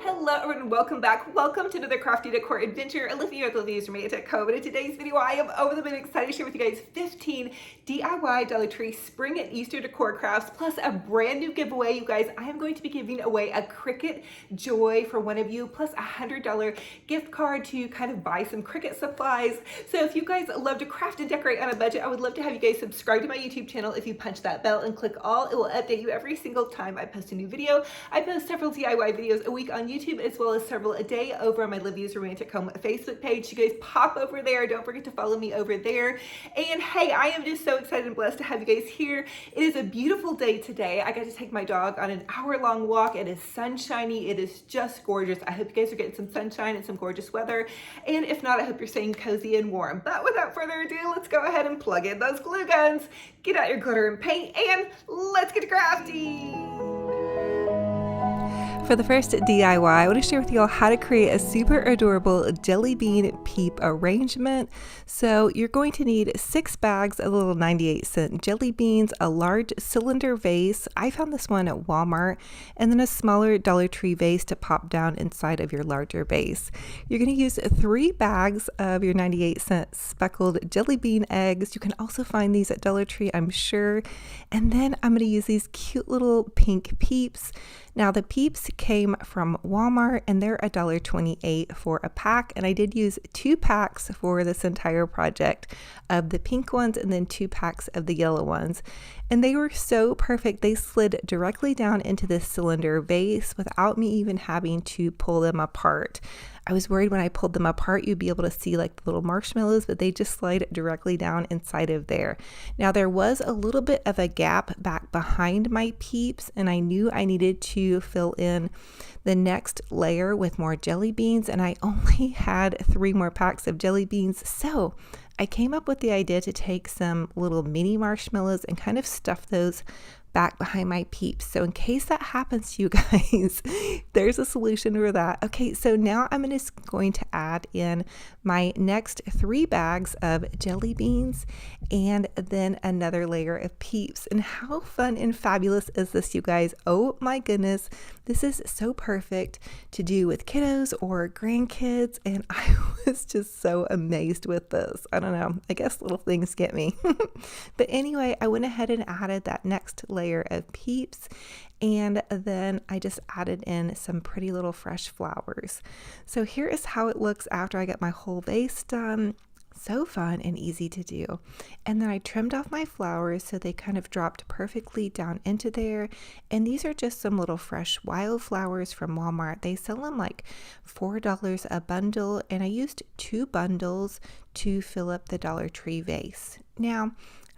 Hello everyone, welcome back. Welcome to another crafty decor adventure. Olivia with Olivias from Decor. But in today's video, I am over the moon excited to share with you guys 15 DIY Dollar Tree Spring and Easter decor crafts, plus a brand new giveaway. You guys, I am going to be giving away a Cricut Joy for one of you, plus a $100 gift card to kind of buy some Cricut supplies. So if you guys love to craft and decorate on a budget, I would love to have you guys subscribe to my YouTube channel. If you punch that bell and click all, it will update you every single time I post a new video. I post several DIY videos a week on YouTube, as well as several a day over on my Olivia's Romantic Home Facebook page. You guys pop over there. Don't forget to follow me over there. And hey, I am just so excited and blessed to have you guys here. It is a beautiful day today. I got to take my dog on an hour-long walk. It is sunshiny. It is just gorgeous. I hope you guys are getting some sunshine and some gorgeous weather. And if not, I hope you're staying cozy and warm. But without further ado, let's go ahead and plug in those glue guns, get out your glitter and paint, and let's get crafty. For the first DIY, I want to share with you all how to create a super adorable jelly bean peep arrangement. So you're going to need 6 bags of little 98-cent jelly beans, a large cylinder vase. I found this one at Walmart, and then a smaller Dollar Tree vase to pop down inside of your larger vase. You're going to use 3 bags of your 98-cent speckled jelly bean eggs. You can also find these at Dollar Tree, I'm sure. And then I'm going to use these cute little pink peeps. Now the peeps came from Walmart and they're $1.28 for a pack, and I did use 2 packs for this entire project of the pink ones and then 2 packs of the yellow ones, and they were so perfect. They slid directly down into this cylinder vase without me even having to pull them apart. I was worried when I pulled them apart you'd be able to see like the little marshmallows, but they just slide directly down inside of there. Now there was a little bit of a gap back behind my peeps, and I knew I needed to fill in the next layer with more jelly beans, and I only had 3 more packs of jelly beans. So I came up with the idea to take some little mini marshmallows and kind of stuff those back behind my peeps. So in case that happens to you guys, there's a solution for that. Okay, so now I'm just going to add in my next 3 bags of jelly beans and then another layer of peeps. And how fun and fabulous is this, you guys? Oh my goodness, this is so perfect to do with kiddos or grandkids, and I was just so amazed with this. I don't know, I guess little things get me. But anyway, I went ahead and added that next layer of peeps, and then I just added in some pretty little fresh flowers. So here is how it looks after I get my whole vase done. So fun and easy to do. And then I trimmed off my flowers so they kind of dropped perfectly down into there. And these are just some little fresh wildflowers from Walmart. They sell them like $4 a bundle, and I used 2 bundles to fill up the Dollar Tree vase. Now,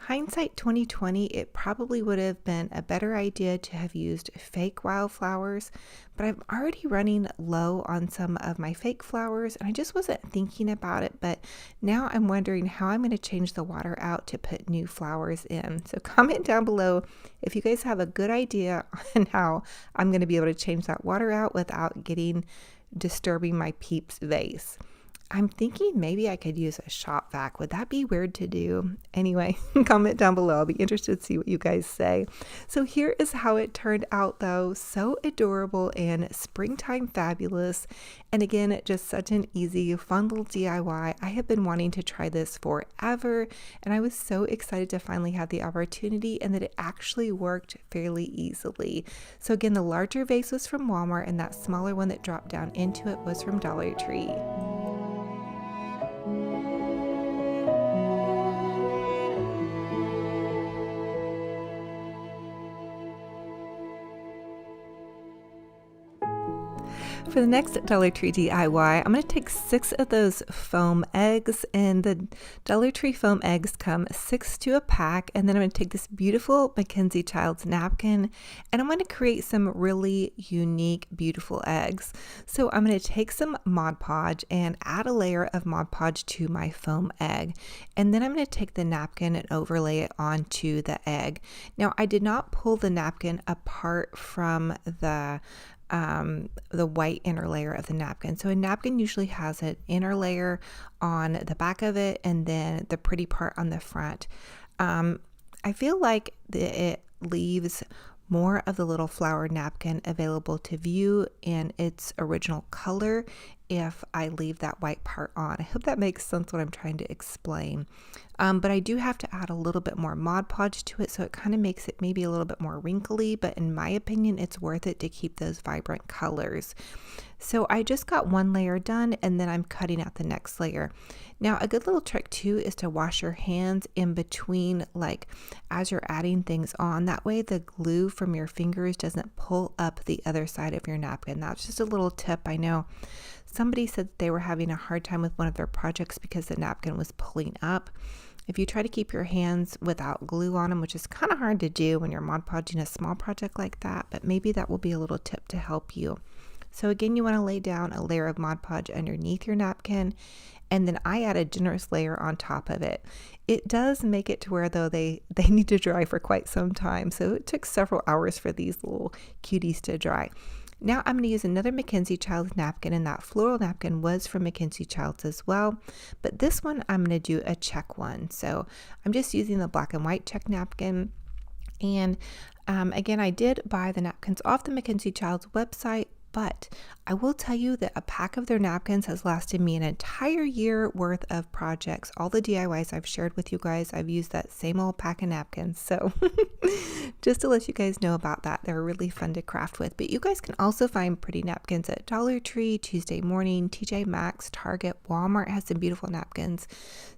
hindsight 2020, it probably would have been a better idea to have used fake wildflowers, but I'm already running low on some of my fake flowers and I just wasn't thinking about it. But now I'm wondering how I'm going to change the water out to put new flowers in. So comment down below if you guys have a good idea on how I'm going to be able to change that water out without disturbing my Peeps vase. I'm thinking maybe I could use a shop vac. Would that be weird to do? Anyway, comment down below. I'll be interested to see what you guys say. So here is how it turned out though. So adorable and springtime fabulous. And again, just such an easy, fun little DIY. I have been wanting to try this forever, and I was so excited to finally have the opportunity and that it actually worked fairly easily. So again, the larger vase was from Walmart, and that smaller one that dropped down into it was from Dollar Tree. For the next Dollar Tree DIY, I'm going to take 6 of those foam eggs, and the Dollar Tree foam eggs come 6 to a pack, and then I'm going to take this beautiful Mackenzie Childs napkin, and I'm going to create some really unique, beautiful eggs. So I'm going to take some Mod Podge and add a layer of Mod Podge to my foam egg, and then I'm going to take the napkin and overlay it onto the egg. Now, I did not pull the napkin apart from the white inner layer of the napkin. So a napkin usually has an inner layer on the back of it and then the pretty part on the front. I feel like it leaves more of the little flower napkin available to view in its original color if I leave that white part on. I hope that makes sense what I'm trying to explain. But I do have to add a little bit more Mod Podge to it, so it kind of makes it maybe a little bit more wrinkly, but in my opinion, it's worth it to keep those vibrant colors. So I just got one layer done, and then I'm cutting out the next layer. Now, a good little trick too is to wash your hands in between, like as you're adding things on. That way the glue from your fingers doesn't pull up the other side of your napkin. That's just a little tip. I know somebody said that they were having a hard time with one of their projects because the napkin was pulling up. If you try to keep your hands without glue on them, which is kind of hard to do when you're Mod Podging a small project like that, but maybe that will be a little tip to help you. So again, you want to lay down a layer of Mod Podge underneath your napkin, and then I add a generous layer on top of it. It does make it to where though they need to dry for quite some time, so it took several hours for these little cuties to dry. Now I'm going to use another Mackenzie Childs napkin, and that floral napkin was from Mackenzie Childs as well, but this one I'm going to do a check one. So I'm just using the black and white check napkin. And again, I did buy the napkins off the Mackenzie Childs website, but I will tell you that a pack of their napkins has lasted me an entire year worth of projects. All the DIYs I've shared with you guys, I've used that same old pack of napkins. So just to let you guys know about that, they're really fun to craft with. But you guys can also find pretty napkins at Dollar Tree, Tuesday Morning, TJ Maxx, Target, Walmart has some beautiful napkins.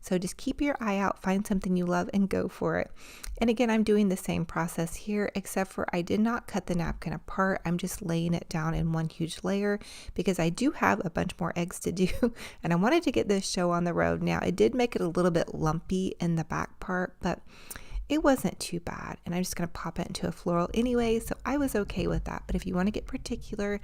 So just keep your eye out, find something you love, and go for it. And again, I'm doing the same process here, except for I did not cut the napkin apart. I'm just laying it down in one huge layer because I do have a bunch more eggs to do, and I wanted to get this show on the road. Now, it did make it a little bit lumpy in the back part, but it wasn't too bad, and I'm just going to pop it into a floral anyway, so I was okay with that. But if you want to get particular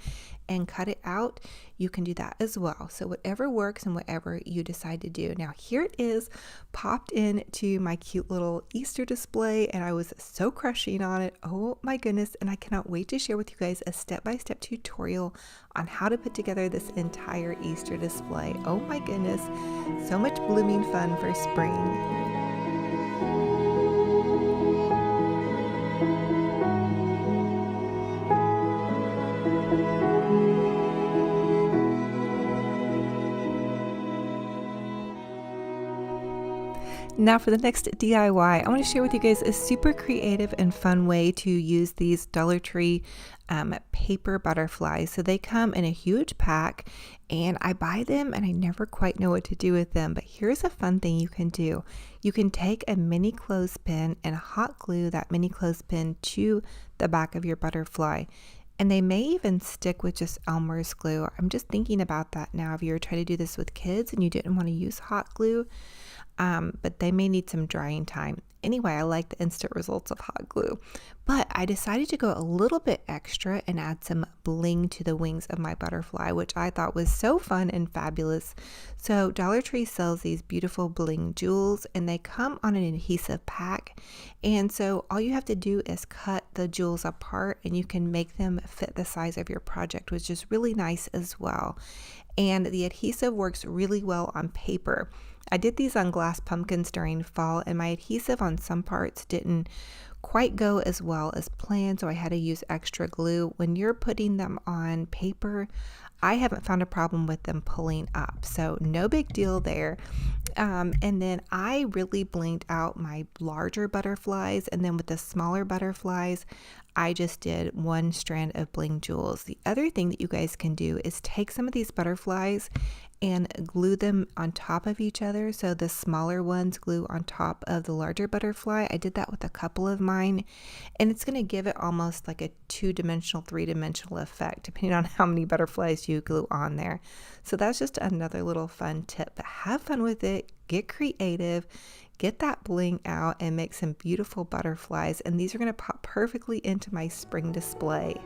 and cut it out, you can do that as well. So whatever works and whatever you decide to do. Now here it is, popped into my cute little Easter display, and I was so crushing on it. Oh my goodness, and I cannot wait to share with you guys a step-by-step tutorial on how to put together this entire Easter display. Oh my goodness, so much blooming fun for spring. Now for the next DIY, I want to share with you guys a super creative and fun way to use these Dollar Tree paper butterflies. So they come in a huge pack, and I buy them and I never quite know what to do with them. But here's a fun thing you can do. You can take a mini clothespin and hot glue that mini clothespin to the back of your butterfly. And they may even stick with just Elmer's glue. I'm just thinking about that now. If you were trying to do this with kids and you didn't want to use hot glue, but they may need some drying time. Anyway, I like the instant results of hot glue, but I decided to go a little bit extra and add some bling to the wings of my butterfly, which I thought was so fun and fabulous. So Dollar Tree sells these beautiful bling jewels, and they come on an adhesive pack. And so all you have to do is cut the jewels apart, and you can make them fit the size of your project, which is really nice as well. And the adhesive works really well on paper. I did these on glass pumpkins during fall, and my adhesive on some parts didn't quite go as well as planned, so I had to use extra glue. When you're putting them on paper, I haven't found a problem with them pulling up, so no big deal there. And then I really blinged out my larger butterflies, and then with the smaller butterflies, I just did one strand of bling jewels. The other thing that you guys can do is take some of these butterflies and glue them on top of each other. So the smaller ones glue on top of the larger butterfly. I did that with a couple of mine, and it's going to give it almost like a two-dimensional, three-dimensional effect, depending on how many butterflies you glue on there. So that's just another little fun tip. But have fun with it, get creative, get that bling out, and make some beautiful butterflies. And these are going to pop perfectly into my spring display.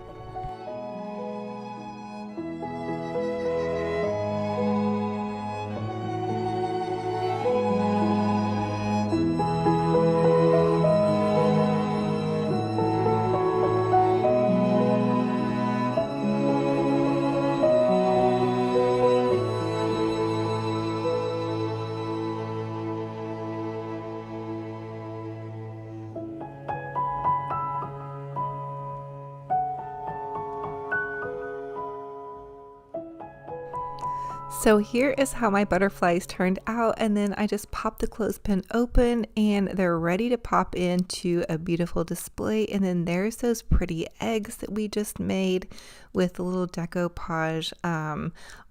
So here is how my butterflies turned out, and then I just popped the clothespin open and they're ready to pop into a beautiful display. And then there's those pretty eggs that we just made with a little decoupage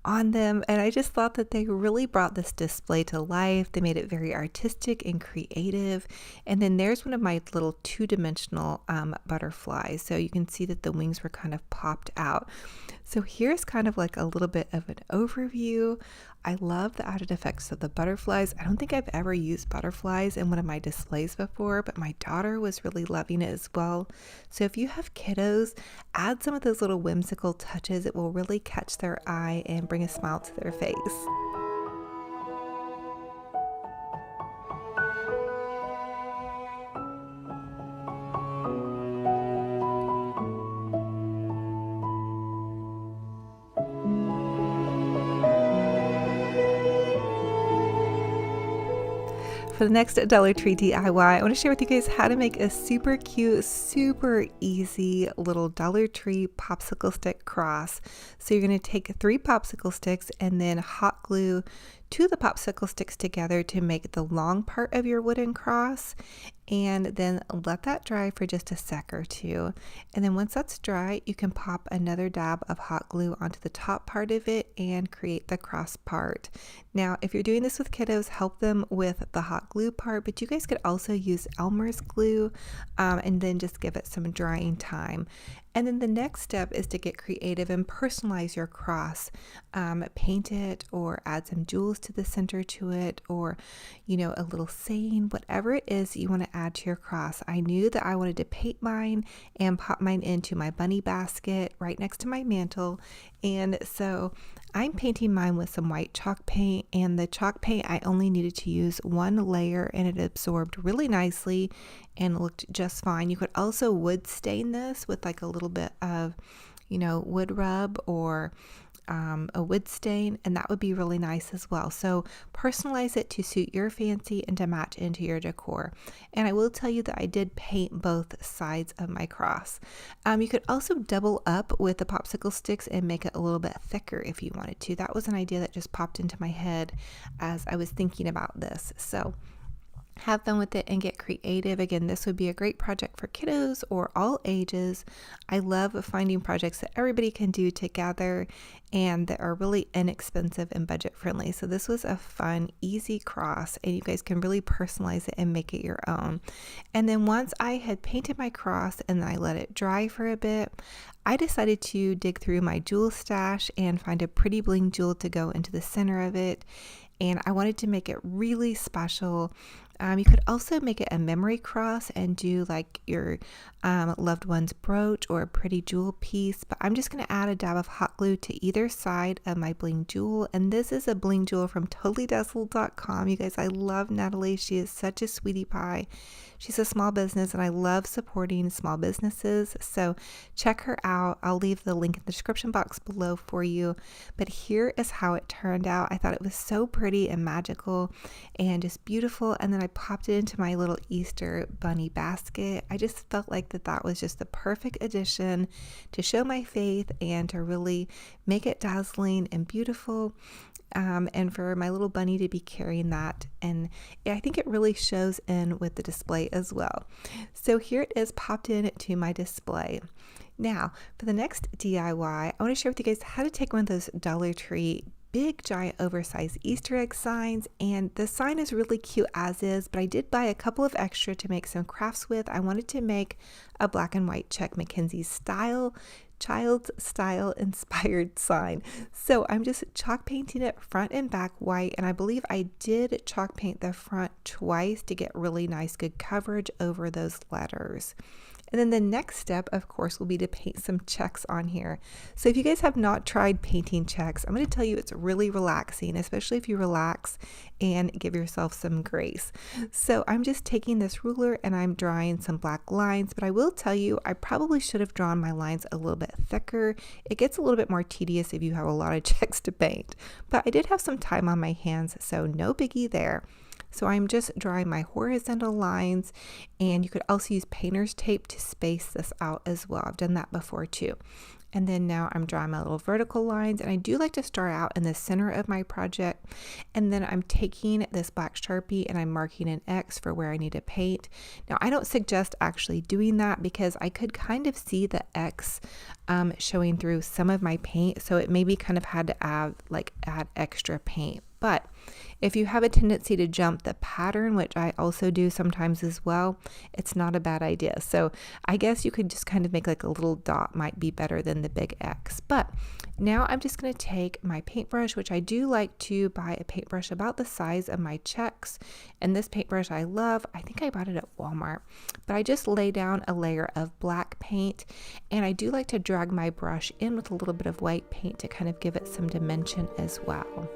on them, and I just thought that they really brought this display to life. They made it very artistic and creative. And then there's one of my little two-dimensional butterflies, so you can see that the wings were kind of popped out. So here's kind of like a little bit of an overview. I love the added effects of the butterflies. I don't think I've ever used butterflies in one of my displays before, but my daughter was really loving it as well. So if you have kiddos, add some of those little whimsical touches. It will really catch their eye and bring a smile to their face. For the next Dollar Tree DIY, I want to share with you guys how to make a super cute, super easy little Dollar Tree popsicle stick cross. So you're going to take 3 popsicle sticks and then hot glue 2 of the popsicle sticks together to make the long part of your wooden cross, and then let that dry for just a sec or two. And then once that's dry, you can pop another dab of hot glue onto the top part of it and create the cross part. Now, if you're doing this with kiddos, help them with the hot glue part, but you guys could also use Elmer's glue and then just give it some drying time. And then the next step is to get creative and personalize your cross. Paint it or add some jewels to the center to it, or, you know, a little saying, whatever it is you want to add to your cross. I knew that I wanted to paint mine and pop mine into my bunny basket right next to my mantle. And so I'm painting mine with some white chalk paint, and the chalk paint, I only needed to use 1 layer and it absorbed really nicely and looked just fine. You could also wood stain this with like a little bit of, you know, wood rub or a wood stain, and that would be really nice as well. So personalize it to suit your fancy and to match into your decor. And I will tell you that I did paint both sides of my cross. You could also double up with the popsicle sticks and make it a little bit thicker if you wanted to. That was an idea that just popped into my head as I was thinking about this. So have fun with it and get creative. Again, this would be a great project for kiddos or all ages. I love finding projects that everybody can do together and that are really inexpensive and budget friendly. So this was a fun, easy cross, and you guys can really personalize it and make it your own. And then once I had painted my cross and I let it dry for a bit, I decided to dig through my jewel stash and find a pretty bling jewel to go into the center of it. And I wanted to make it really special. You could also make it a memory cross and do like your loved one's brooch or a pretty jewel piece, but I'm just going to add a dab of hot glue to either side of my bling jewel. And this is a bling jewel from totallydazzled.com. You guys, I love Natalie. She is such a sweetie pie. She's a small business and I love supporting small businesses, so check her out. I'll leave the link in the description box below for you. But here is how it turned out. I thought it was so pretty and magical and just beautiful, and then I popped it into my little Easter bunny basket. I just felt like that was just the perfect addition to show my faith and to really make it dazzling and beautiful. And for my little bunny to be carrying that, and I think it really shows in with the display as well. So here it is popped in to my display. Now for the next DIY, I want to share with you guys how to take one of those Dollar Tree big giant oversized Easter egg signs, and the sign is really cute as is, but I did buy a couple of extra to make some crafts with. I wanted to make a black and white check Mackenzie style child's style inspired sign. So I'm just chalk painting it front and back white, and I believe I did chalk paint the front twice to get really nice good coverage over those letters. And then the next step, of course, will be to paint some checks on here. So if you guys have not tried painting checks, I'm going to tell you it's really relaxing, especially if you relax and give yourself some grace. So I'm just taking this ruler and I'm drawing some black lines, but I will tell you I probably should have drawn my lines a little bit thicker. It gets a little bit more tedious if you have a lot of checks to paint, but I did have some time on my hands, so no biggie there. So I'm just drawing my horizontal lines, and you could also use painter's tape to space this out as well. I've done that before too. And then now I'm drawing my little vertical lines, and I do like to start out in the center of my project. And then I'm taking this black Sharpie and I'm marking an X for where I need to paint. Now I don't suggest actually doing that because I could kind of see the X showing through some of my paint. So it maybe kind of had to add extra paint. But if you have a tendency to jump the pattern, which I also do sometimes as well, it's not a bad idea. So I guess you could just kind of make like a little dot might be better than the big X. But now I'm just going to take my paintbrush, which I do like to buy a paintbrush about the size of my Chex. And this paintbrush I love. I think I bought it at Walmart. But I just lay down a layer of black paint. And I do like to drag my brush in with a little bit of white paint to kind of give it some dimension as well.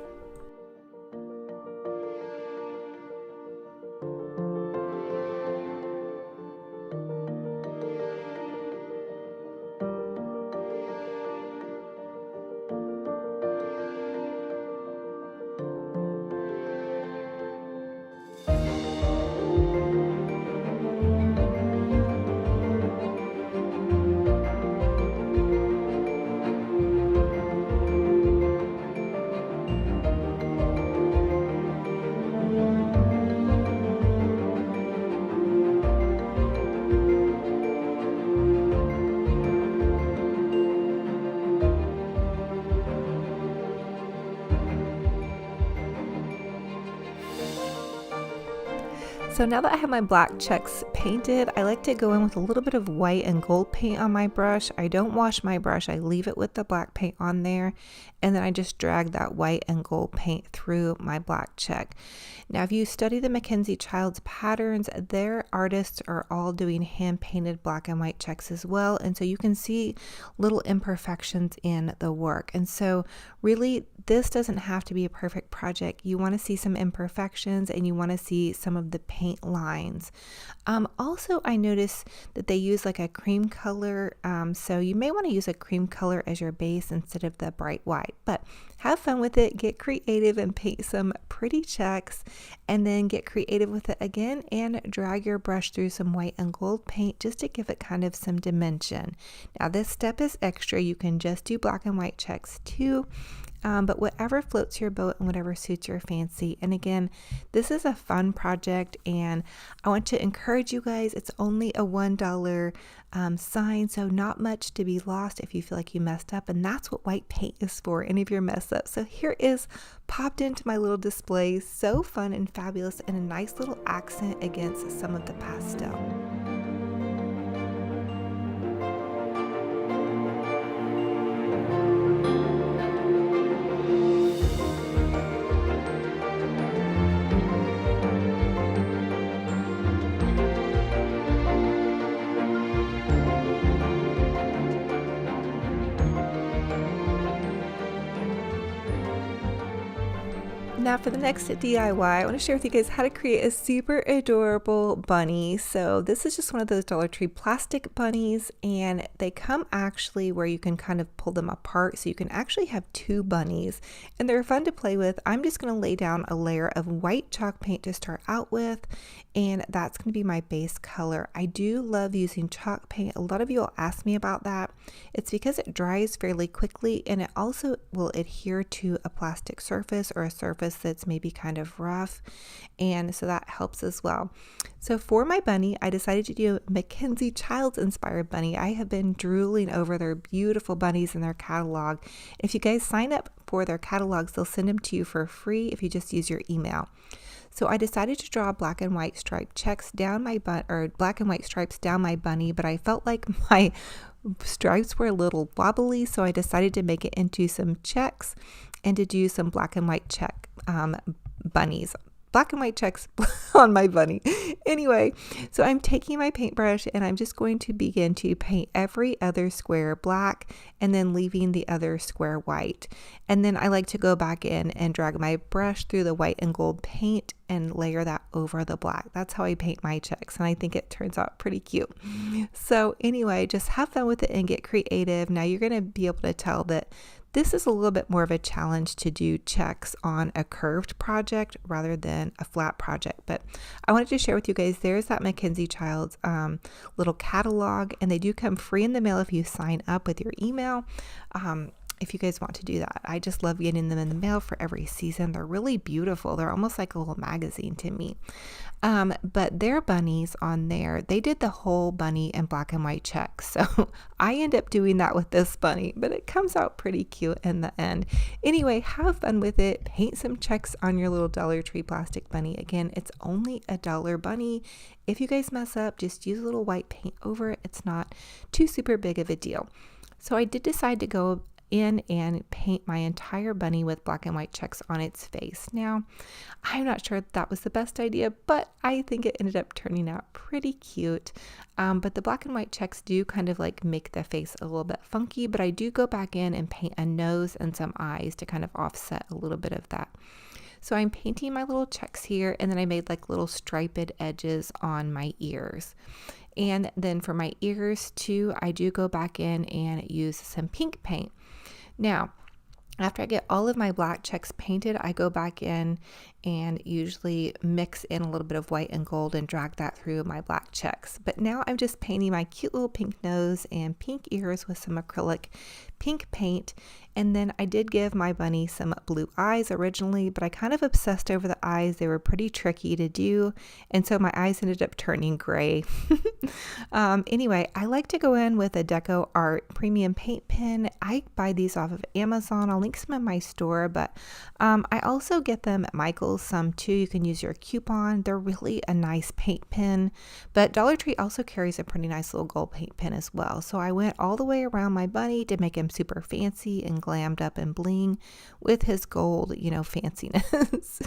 So now that I have my black Chex painted, I like to go in with a little bit of white and gold paint on my brush. I don't wash my brush, I leave it with the black paint on there, and then I just drag that white and gold paint through my black Chex. Now if you study the Mackenzie Childs patterns, their artists are all doing hand painted black and white Chex as well, and so you can see little imperfections in the work. And so really this doesn't have to be a perfect project. You want to see some imperfections and you want to see some of the paint lines. Also, I noticed that they use like a cream color, so you may want to use a cream color as your base instead of the bright white, but have fun with it, get creative and paint some pretty Chex, and then get creative with it again and drag your brush through some white and gold paint just to give it kind of some dimension. Now this step is extra, you can just do black and white Chex too. But whatever floats your boat and whatever suits your fancy. And again, this is a fun project and I want to encourage you guys, it's only a $1 sign, so not much to be lost if you feel like you messed up, and that's what white paint is for, any of your mess ups. So here is popped into my little display, so fun and fabulous, and a nice little accent against some of the pastel. Now for the next DIY, I want to share with you guys how to create a super adorable bunny. So this is just one of those Dollar Tree plastic bunnies, and they come actually where you can kind of pull them apart, so you can actually have two bunnies, and they're fun to play with. I'm just going to lay down a layer of white chalk paint to start out with, and that's going to be my base color. I do love using chalk paint. A lot of you will ask me about that. It's because it dries fairly quickly, and it also will adhere to a plastic surface or a surface that's maybe kind of rough, and so that helps as well. So for my bunny, I decided to do a Mackenzie Childs inspired bunny. I have been drooling over their beautiful bunnies in their catalog. If you guys sign up for their catalogs, they'll send them to you for free if you just use your email. So I decided to draw black and white striped checks down my black and white stripes down my bunny, but I felt like my stripes were a little wobbly, so I decided to make it into some checks and to do some black and white check bunnies. Black and white checks on my bunny. Anyway, so I'm taking my paintbrush and I'm just going to begin to paint every other square black and then leaving the other square white. And then I like to go back in and drag my brush through the white and gold paint and layer that over the black. That's how I paint my checks, and I think it turns out pretty cute. So anyway, just have fun with it and get creative. Now you're going to be able to tell that this is a little bit more of a challenge to do checks on a curved project rather than a flat project. But I wanted to share with you guys, there's that Mackenzie Childs little catalog, and they do come free in the mail if you sign up with your email. If you guys want to do that. I just love getting them in the mail for every season. They're really beautiful. They're almost like a little magazine to me. But their bunnies on there, they did the whole bunny in black and white checks. So I end up doing that with this bunny, but it comes out pretty cute in the end. Anyway, have fun with it. Paint some checks on your little Dollar Tree plastic bunny. Again, it's only $1 bunny. If you guys mess up, just use a little white paint over it. It's not too super big of a deal. So I did decide to go in and paint my entire bunny with black and white checks on its face. Now, I'm not sure that was the best idea, but I think it ended up turning out pretty cute. But the black and white checks do kind of like make the face a little bit funky, but I do go back in and paint a nose and some eyes to kind of offset a little bit of that. So I'm painting my little checks here, and then I made like little striped edges on my ears. And then for my ears too, I do go back in and use some pink paint. Now, after I get all of my black checks painted, I go back in and usually mix in a little bit of white and gold and drag that through my black checks. But now I'm just painting my cute little pink nose and pink ears with some acrylic pink paint. And then I did give my bunny some blue eyes originally, but I kind of obsessed over the eyes. They were pretty tricky to do, and so my eyes ended up turning gray. Anyway, I like to go in with a Deco Art premium paint pen. I buy these off of Amazon. I'll link some in my store, but I also get them at Michael's some too. You can use your coupon. They're really a nice paint pen, but Dollar Tree also carries a pretty nice little gold paint pen as well. So I went all the way around my bunny to make him super fancy and glammed up and bling with his gold, fanciness.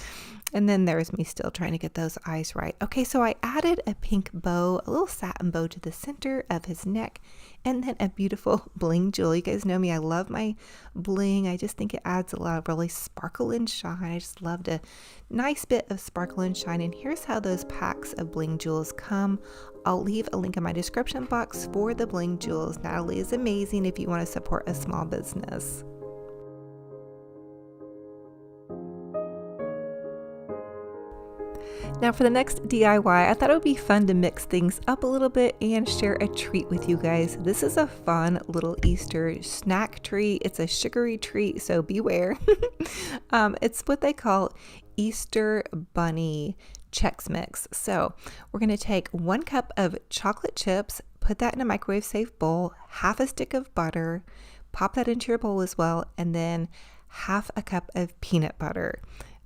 And then there's me still trying to get those eyes right. Okay, so I added a pink bow, a little satin bow to the center of his neck, and then a beautiful bling jewel. You guys know me, I love my bling. I just think it adds a lot of really sparkle and shine. I just loved a nice bit of sparkle and shine. And here's how those packs of bling jewels come. I'll leave a link in my description box for the bling jewels. Natalie is amazing if you want to support a small business. Now for the next DIY, I thought it would be fun to mix things up a little bit and share a treat with you guys. This is a fun little Easter snack treat. It's a sugary treat, so beware. It's what they call Easter Bunny Chex Mix. So we're going to take 1 cup of chocolate chips, put that in a microwave safe bowl, half a stick of butter, pop that into your bowl as well, and then half a cup of peanut butter.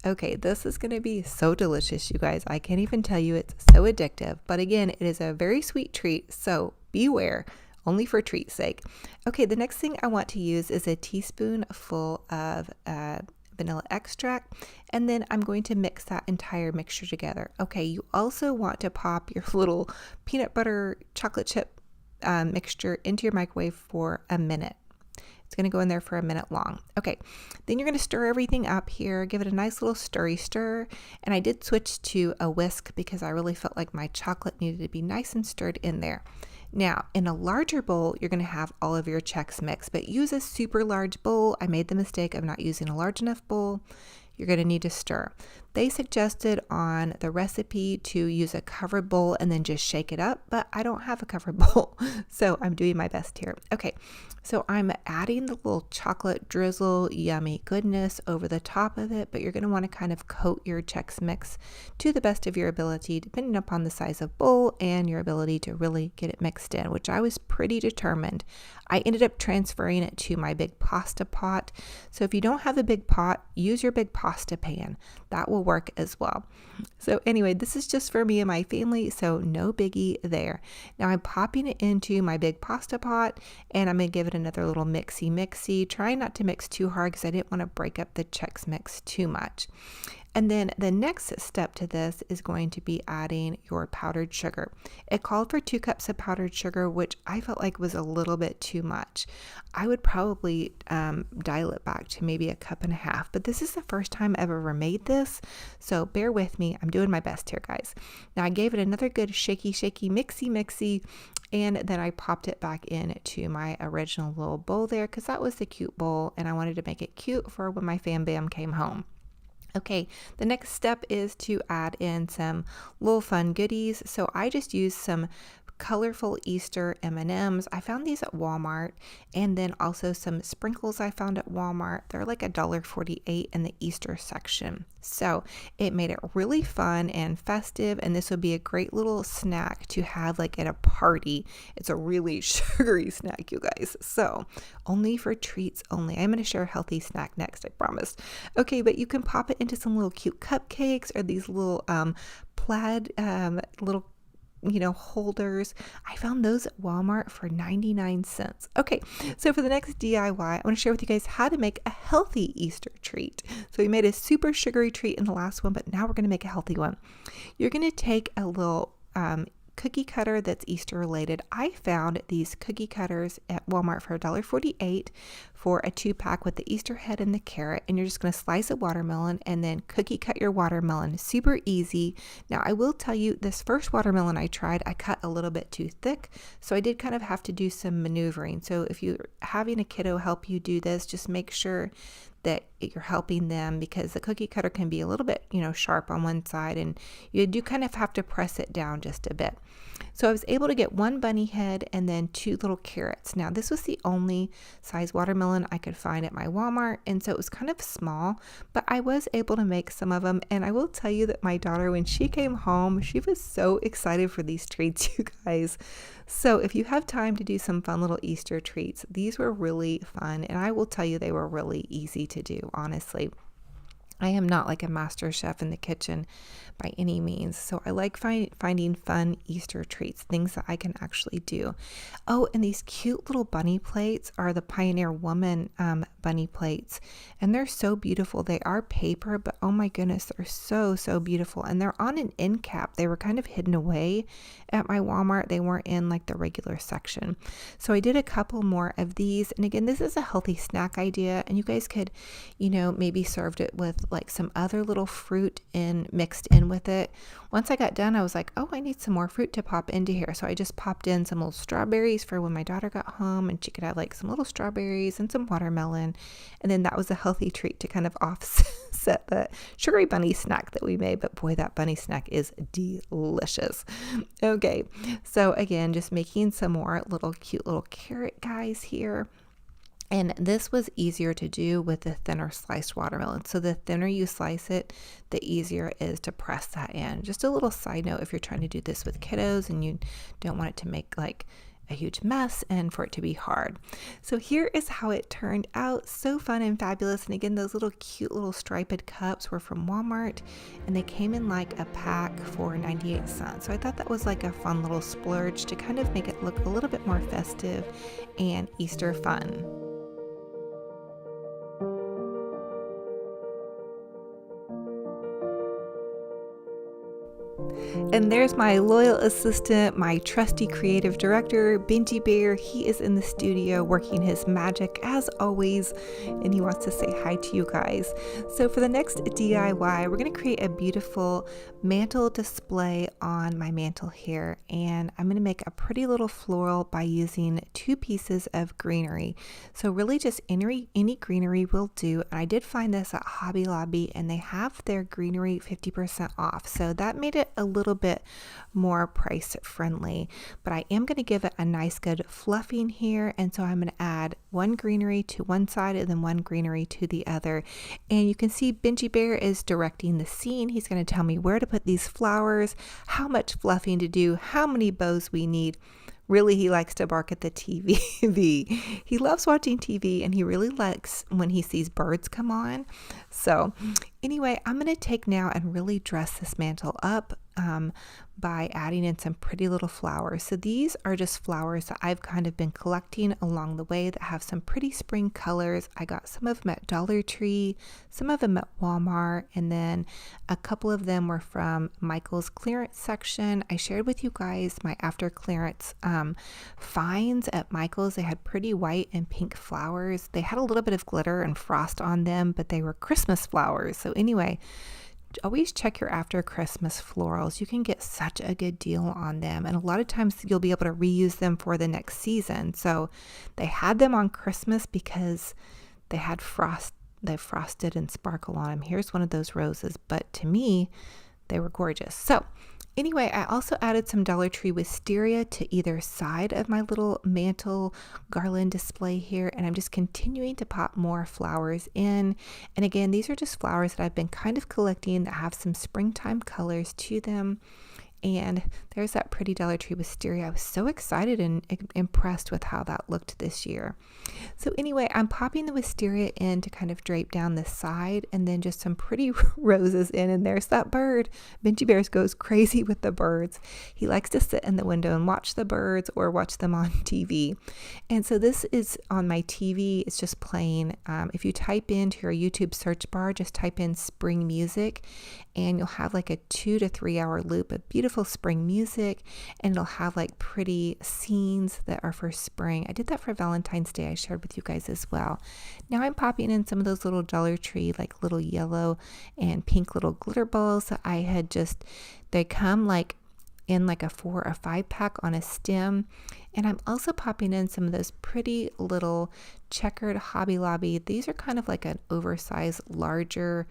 Okay, this is going to be so delicious, you guys. I can't even tell you, it's so addictive. But again, it is a very sweet treat, so beware, only for treat's sake. Okay, the next thing I want to use is a teaspoonful of vanilla extract, and then I'm going to mix that entire mixture together. Okay, you also want to pop your little peanut butter chocolate chip mixture into your microwave for a minute. It's going to go in there for a minute long. Okay, then you're going to stir everything up here, give it a nice little stirry stir, and I did switch to a whisk because I really felt like my chocolate needed to be nice and stirred in there. Now, in a larger bowl, you're going to have all of your Chex Mix, but use a super large bowl. I made the mistake of not using a large enough bowl. You're going to need to stir. They suggested on the recipe to use a covered bowl and then just shake it up, but I don't have a covered bowl, so I'm doing my best here. Okay, so I'm adding the little chocolate drizzle, yummy goodness over the top of it, but you're going to want to kind of coat your Chex Mix to the best of your ability, depending upon the size of bowl and your ability to really get it mixed in, which I was pretty determined. I ended up transferring it to my big pasta pot. So if you don't have a big pot, use your big pasta pan. That will work as well. So anyway, this is just for me and my family, so no biggie there. Now I'm popping it into my big pasta pot, and I'm going to give it another little mixy. Trying not to mix too hard because I didn't want to break up the Chex Mix too much. And then the next step to this is going to be adding your powdered sugar. It called for 2 cups of powdered sugar, which I felt like was a little bit too much. I would probably dial it back to maybe 1.5 cups, but this is the first time I've ever made this, so bear with me. I'm doing my best here, guys. Now I gave it another good shaky, mixy, and then I popped it back into my original little bowl there because that was the cute bowl, and I wanted to make it cute for when my fam bam came home. Okay, the next step is to add in some little fun goodies. So I just used some colorful Easter M&Ms. I found these at Walmart, and then also some sprinkles I found at Walmart. They're like $1.48 in the Easter section. So it made it really fun and festive, and this would be a great little snack to have like at a party. It's a really sugary snack, you guys. So only for treats only. I'm going to share a healthy snack next, I promise. Okay, but you can pop it into some little cute cupcakes or these little plaid little holders. I found those at Walmart for 99 cents. Okay, so for the next DIY, I want to share with you guys how to make a healthy Easter treat. So we made a super sugary treat in the last one, but now we're going to make a healthy one. You're going to take a little cookie cutter that's Easter related. I found these cookie cutters at Walmart for $1.48 for a 2-pack with the Easter head and the carrot, and you're just going to slice a watermelon and then cookie cut your watermelon. Super easy. Now I will tell you, this first watermelon I tried, I cut a little bit too thick, so I did kind of have to do some maneuvering. So if you're having a kiddo help you do this, just make sure that you're helping them, because the cookie cutter can be a little bit, sharp on one side, and you do kind of have to press it down just a bit. So I was able to get 1 bunny head and then 2 little carrots. Now this was the only size watermelon I could find at my Walmart, and so it was kind of small, but I was able to make some of them. And I will tell you that my daughter, when she came home, she was so excited for these treats, you guys. So if you have time to do some fun little Easter treats, these were really fun, and I will tell you they were really easy to do, honestly. I am not like a master chef in the kitchen by any means, so I like finding fun Easter treats, things that I can actually do. Oh, and these cute little bunny plates are the Pioneer Woman bunny plates, and they're so beautiful. They are paper, but oh my goodness, they're so beautiful, and they're on an end cap. They were kind of hidden away at my Walmart. They weren't in like the regular section, so I did a couple more of these. And again, this is a healthy snack idea, and you guys could, maybe served it with like some other little fruit mixed in with it. Once I got done, I was like, oh, I need some more fruit to pop into here. So I just popped in some little strawberries for when my daughter got home, and she could have like some little strawberries and some watermelon. And then that was a healthy treat to kind of offset the sugary bunny snack that we made. But boy, that bunny snack is delicious. Okay, so again, just making some more cute little carrot guys here. And this was easier to do with the thinner sliced watermelon. So the thinner you slice it, the easier it is to press that in. Just a little side note, if you're trying to do this with kiddos and you don't want it to make like a huge mess and for it to be hard. So here is how it turned out. So fun and fabulous. And again, those little cute little striped cups were from Walmart, and they came in like a pack for 98 cents. So I thought that was like a fun little splurge to kind of make it look a little bit more festive and Easter fun. And there's my loyal assistant, my trusty creative director, Benji Bear. He is in the studio working his magic as always, and he wants to say hi to you guys. So for the next DIY, we're going to create a beautiful mantle display on my mantle here, and I'm going to make a pretty little floral by using 2 pieces of greenery. So really just any greenery will do, and I did find this at Hobby Lobby, and they have their greenery 50% off, so that made it a little bit more price friendly. But I am going to give it a nice good fluffing here, and so I'm going to add 1 greenery to one side and then 1 greenery to the other. And you can see Benji Bear is directing the scene. He's going to tell me where to put these flowers, how much fluffing to do, how many bows we need. Really, he likes to bark at the TV. He loves watching TV, and he really likes when he sees birds come on. So anyway, I'm going to take now and really dress this mantle up. by adding in some pretty little flowers. So these are just flowers that I've kind of been collecting along the way that have some pretty spring colors. I got some of them at Dollar Tree, some of them at Walmart, and then a couple of them were from Michael's clearance section. I shared with you guys my after clearance finds at Michael's. They had pretty white and pink flowers. They had a little bit of glitter and frost on them, but they were Christmas flowers. So anyway, always check your after Christmas florals. You can get such a good deal on them, and a lot of times you'll be able to reuse them for the next season. So they had them on Christmas because they had they frosted and sparkle on them. Here's one of those roses, but to me they were gorgeous. So anyway, I also added some Dollar Tree wisteria to either side of my little mantle garland display here, and I'm just continuing to pop more flowers in. And again, these are just flowers that I've been kind of collecting that have some springtime colors to them. And there's that pretty Dollar Tree wisteria. I was so excited and impressed with how that looked this year. So anyway, I'm popping the wisteria in to kind of drape down the side, and then just some pretty roses in. And there's that bird. Benji Bears goes crazy with the birds. He likes to sit in the window and watch the birds or watch them on TV. And so this is on my TV. It's just playing. If you type into your YouTube search bar, just type in spring music, and you'll have like a 2 to 3 hour loop of beautiful spring music, and it'll have like pretty scenes that are for spring. I did that for Valentine's Day. I shared with you guys as well. Now I'm popping in some of those little Dollar Tree, like little yellow and pink little glitter balls that I had they come like in like a 4 or 5 pack on a stem. And I'm also popping in some of those pretty little checkered Hobby Lobby. These are kind of like an oversized, larger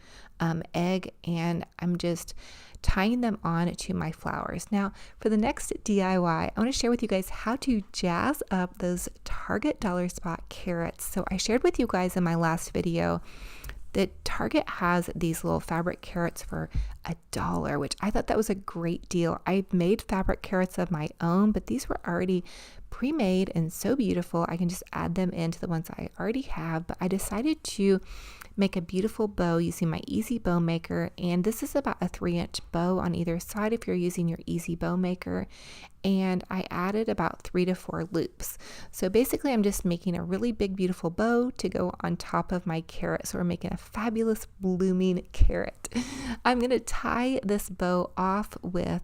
egg, and I'm just tying them on to my flowers. Now, for the next DIY, I want to share with you guys how to jazz up those Target Dollar Spot carrots. So I shared with you guys in my last video that Target has these little fabric carrots for $1, which I thought that was a great deal. I made fabric carrots of my own, but these were already pre-made and so beautiful. I can just add them into the ones I already have, but I decided to make a beautiful bow using my Easy Bow Maker, and this is about a 3-inch bow on either side if you're using your Easy Bow Maker, and I added about 3 to 4 loops. So basically I'm just making a really big beautiful bow to go on top of my carrot, so we're making a fabulous blooming carrot. I'm going to tie this bow off with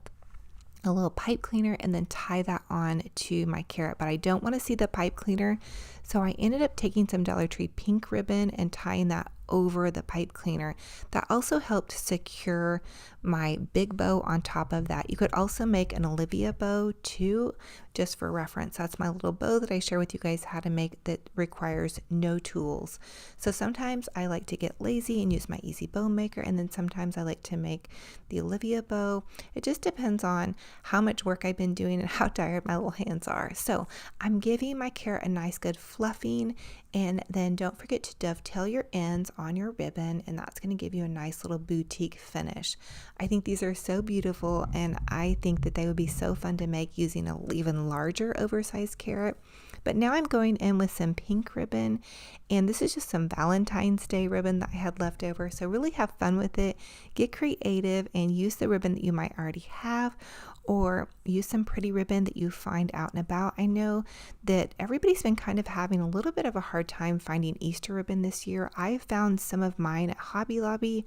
a little pipe cleaner and then tie that on to my carrot, but I don't want to see the pipe cleaner, so I ended up taking some Dollar Tree pink ribbon and tying that over the pipe cleaner. That also helped secure my big bow on top of that. You could also make an Olivia bow too, just for reference. That's my little bow that I share with you guys how to make that requires no tools. So sometimes I like to get lazy and use my Easy Bow Maker, and then sometimes I like to make the Olivia bow. It just depends on how much work I've been doing and how tired my little hands are. So I'm giving my carrot a nice good fluffing, and then don't forget to dovetail your ends on your ribbon, and that's going to give you a nice little boutique finish. I think these are so beautiful, and I think that they would be so fun to make using an even larger oversized carrot. But now I'm going in with some pink ribbon, and this is just some Valentine's Day ribbon that I had left over. So really have fun with it, get creative, and use the ribbon that you might already have, or use some pretty ribbon that you find out and about. I know that everybody's been kind of having a little bit of a hard time finding Easter ribbon this year. I found some of mine at Hobby Lobby,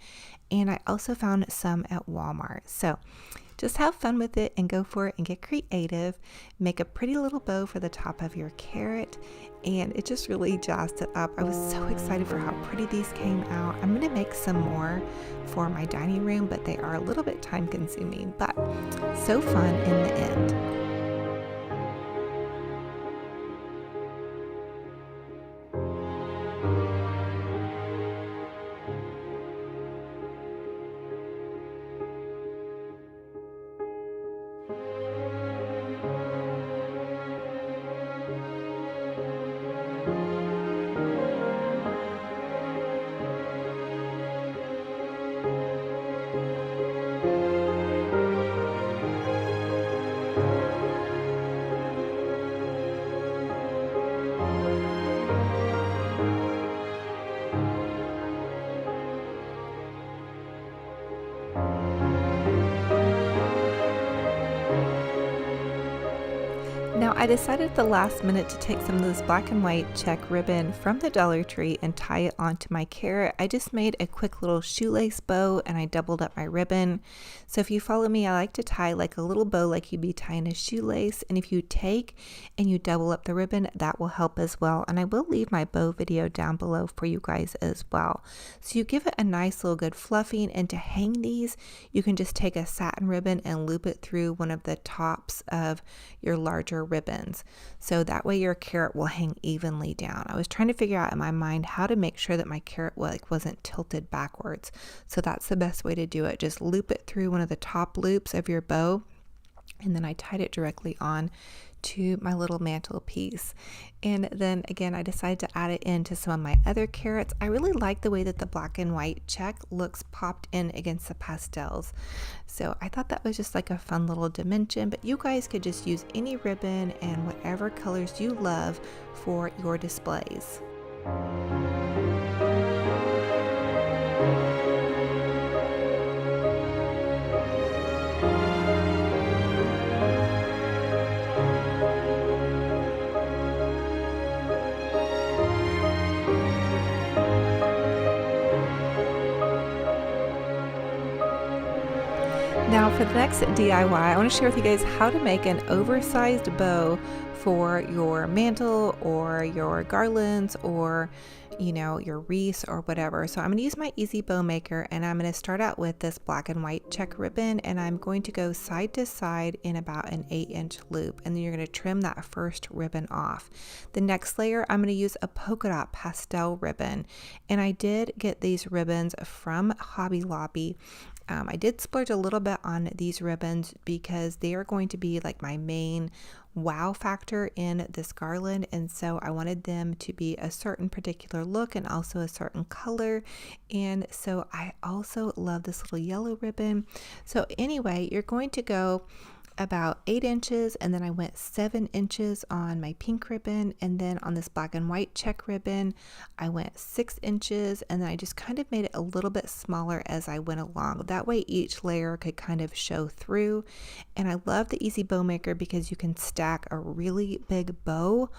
and I also found some at Walmart. So just have fun with it and go for it and get creative. Make a pretty little bow for the top of your carrot, and it just really jazzed it up. I was so excited for how pretty these came out. I'm going to make some more for my dining room, but they are a little bit time consuming, but so fun in the end. I decided at the last minute to take some of this black and white check ribbon from the Dollar Tree and tie it onto my carrot. I just made a quick little shoelace bow and I doubled up my ribbon. So if you follow me, I like to tie like a little bow like you'd be tying a shoelace. And if you take and you double up the ribbon, that will help as well. And I will leave my bow video down below for you guys as well. So you give it a nice little good fluffing, and to hang these, you can just take a satin ribbon and loop it through one of the tops of your larger ribbons. So that way your carrot will hang evenly down. I was trying to figure out in my mind how to make sure that my carrot wasn't tilted backwards. So that's the best way to do it. Just loop it through one of the top loops of your bow, and then I tied it directly on to my little mantle piece. And then again, I decided to add it into some of my other carrots. I really like the way that the black and white check looks popped in against the pastels. So I thought that was just like a fun little dimension, but you guys could just use any ribbon and whatever colors you love for your displays. Now for the next DIY, I want to share with you guys how to make an oversized bow for your mantle or your garlands or your wreaths or whatever. So I'm going to use my Easy Bow Maker, and I'm going to start out with this black and white check ribbon, and I'm going to go side to side in about an 8-inch loop, and then you're going to trim that first ribbon off. The next layer, I'm going to use a polka dot pastel ribbon, and I did get these ribbons from Hobby Lobby. I did splurge a little bit on these ribbons because they are going to be like my main wow factor in this garland, and so I wanted them to be a certain particular look and also a certain color. And so I also love this little yellow ribbon. So anyway, you're going to go about 8 inches, and then I went 7 inches on my pink ribbon, and then on this black and white check ribbon I went 6 inches, and then I just kind of made it a little bit smaller as I went along. That way each layer could kind of show through. And I love the Easy Bow Maker because you can stack a really big bow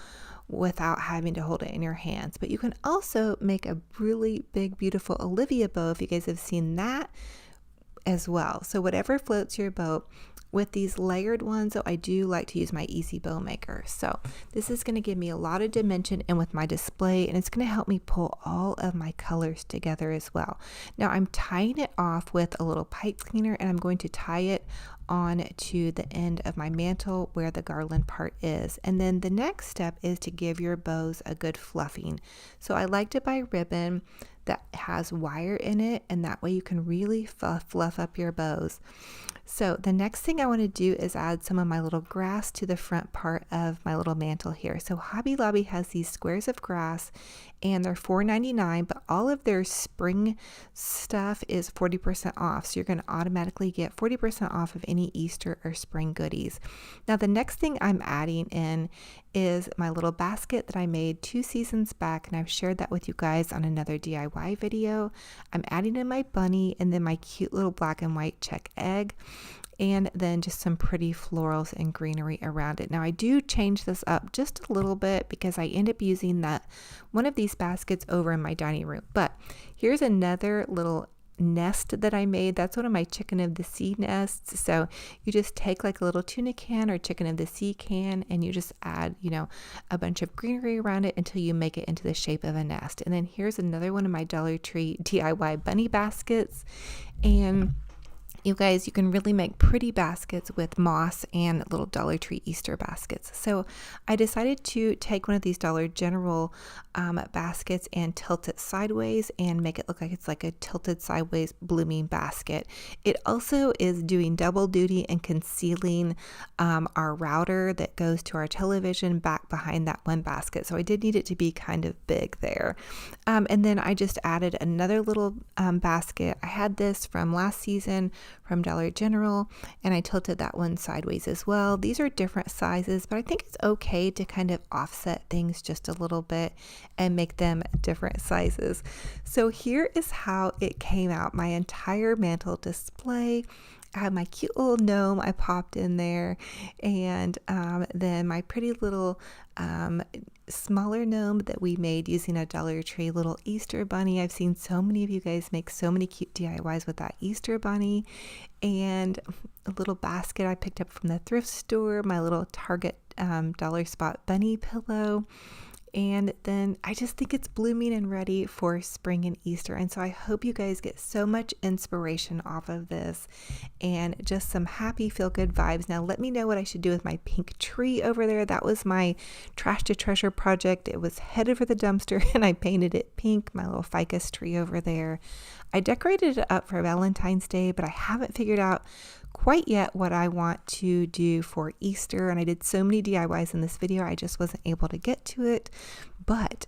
without having to hold it in your hands. But you can also make a really big beautiful Olivia bow if you guys have seen that as well. So whatever floats your boat. With these layered ones, though, I do like to use my Easy Bow Maker. So this is going to give me a lot of dimension in with my display, and it's going to help me pull all of my colors together as well. Now I'm tying it off with a little pipe cleaner, and I'm going to tie it on to the end of my mantle where the garland part is. And then the next step is to give your bows a good fluffing. So I like to buy ribbon that has wire in it, and that way you can really fluff up your bows. So the next thing I want to do is add some of my little grass to the front part of my little mantle here. So Hobby Lobby has these squares of grass, and they're $4.99, but all of their spring stuff is 40% off. So you're going to automatically get 40% off of any Easter or spring goodies. Now the next thing I'm adding in is my little basket that I made 2 seasons back, and I've shared that with you guys on another DIY video. I'm adding in my bunny and then my cute little black and white check egg, and then just some pretty florals and greenery around it. Now I do change this up just a little bit because I end up using one of these baskets over in my dining room. But here's another little nest that I made. That's one of my chicken of the sea nests. So you just take like a little tuna can or chicken of the sea can, and you just add a bunch of greenery around it until you make it into the shape of a nest. And then here's another one of my Dollar Tree DIY bunny baskets, and you guys, you can really make pretty baskets with moss and little Dollar Tree Easter baskets. So I decided to take one of these Dollar General baskets and tilt it sideways and make it look like it's like a tilted sideways blooming basket. It also is doing double duty and concealing our router that goes to our television back behind that one basket. So I did need it to be kind of big there. And then I just added another little basket. I had this from last season from Dollar General, and I tilted that one sideways as well. These are different sizes, but I think it's okay to kind of offset things just a little bit and make them different sizes. So here is how it came out. My entire mantle display. I had my cute little gnome I popped in there, and then my pretty little smaller gnome that we made using a Dollar Tree little Easter bunny. I've seen so many of you guys make so many cute DIYs with that Easter bunny, and a little basket I picked up from the thrift store, my little Target dollar spot bunny pillow. And then I just think it's blooming and ready for spring and Easter. And so I hope you guys get so much inspiration off of this and just some happy feel-good vibes. Now let me know what I should do with my pink tree over there. That was my trash to treasure project. It was headed for the dumpster and I painted it pink, my little ficus tree over there. I decorated it up for Valentine's Day, but I haven't figured out quite yet what I want to do for Easter, and I did so many DIYs in this video I just wasn't able to get to it, but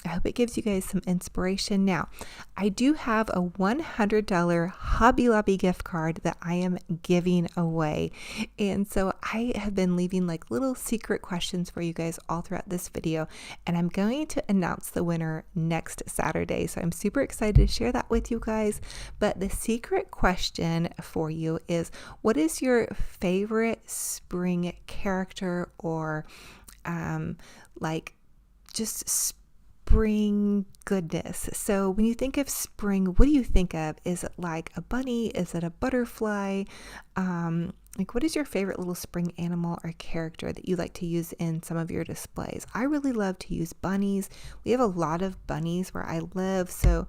I hope it gives you guys some inspiration. Now, I do have a $100 Hobby Lobby gift card that I am giving away. And so I have been leaving like little secret questions for you guys all throughout this video. And I'm going to announce the winner next Saturday. So I'm super excited to share that with you guys. But the secret question for you is, what is your favorite spring character or like just spring goodness? So when you think of spring, what do you think of? Is it like a bunny? Is it a butterfly? Like, what is your favorite little spring animal or character that you like to use in some of your displays? I really love to use bunnies. We have a lot of bunnies where I live, so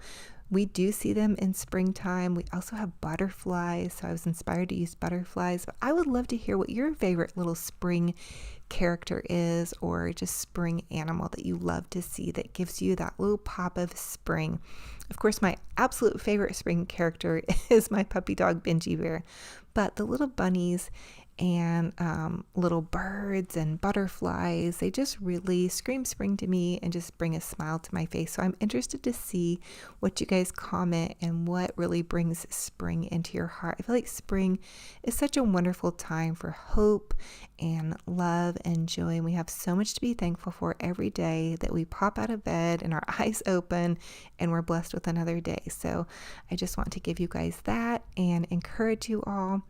we do see them in springtime. We also have butterflies, so I was inspired to use butterflies. But I would love to hear what your favorite little spring character is, or just spring animal that you love to see that gives you that little pop of spring. Of course, my absolute favorite spring character is my puppy dog Benji Bear, but the little bunnies and little birds and butterflies, they just really scream spring to me and just bring a smile to my face. So I'm interested to see what you guys comment and what really brings spring into your heart. I feel like spring is such a wonderful time for hope and love and joy, and we have so much to be thankful for every day that we pop out of bed and our eyes open and we're blessed with another day. So I just want to give you guys that and encourage you all.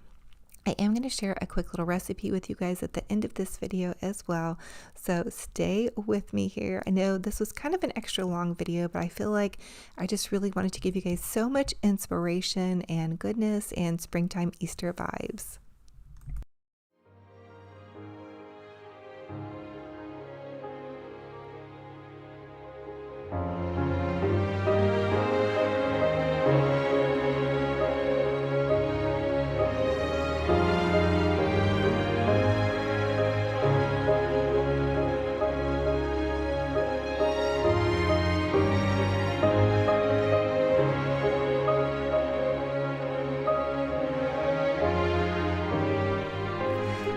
I am going to share a quick little recipe with you guys at the end of this video as well, so stay with me here. I know this was kind of an extra long video, but I feel like I just really wanted to give you guys so much inspiration and goodness and springtime Easter vibes.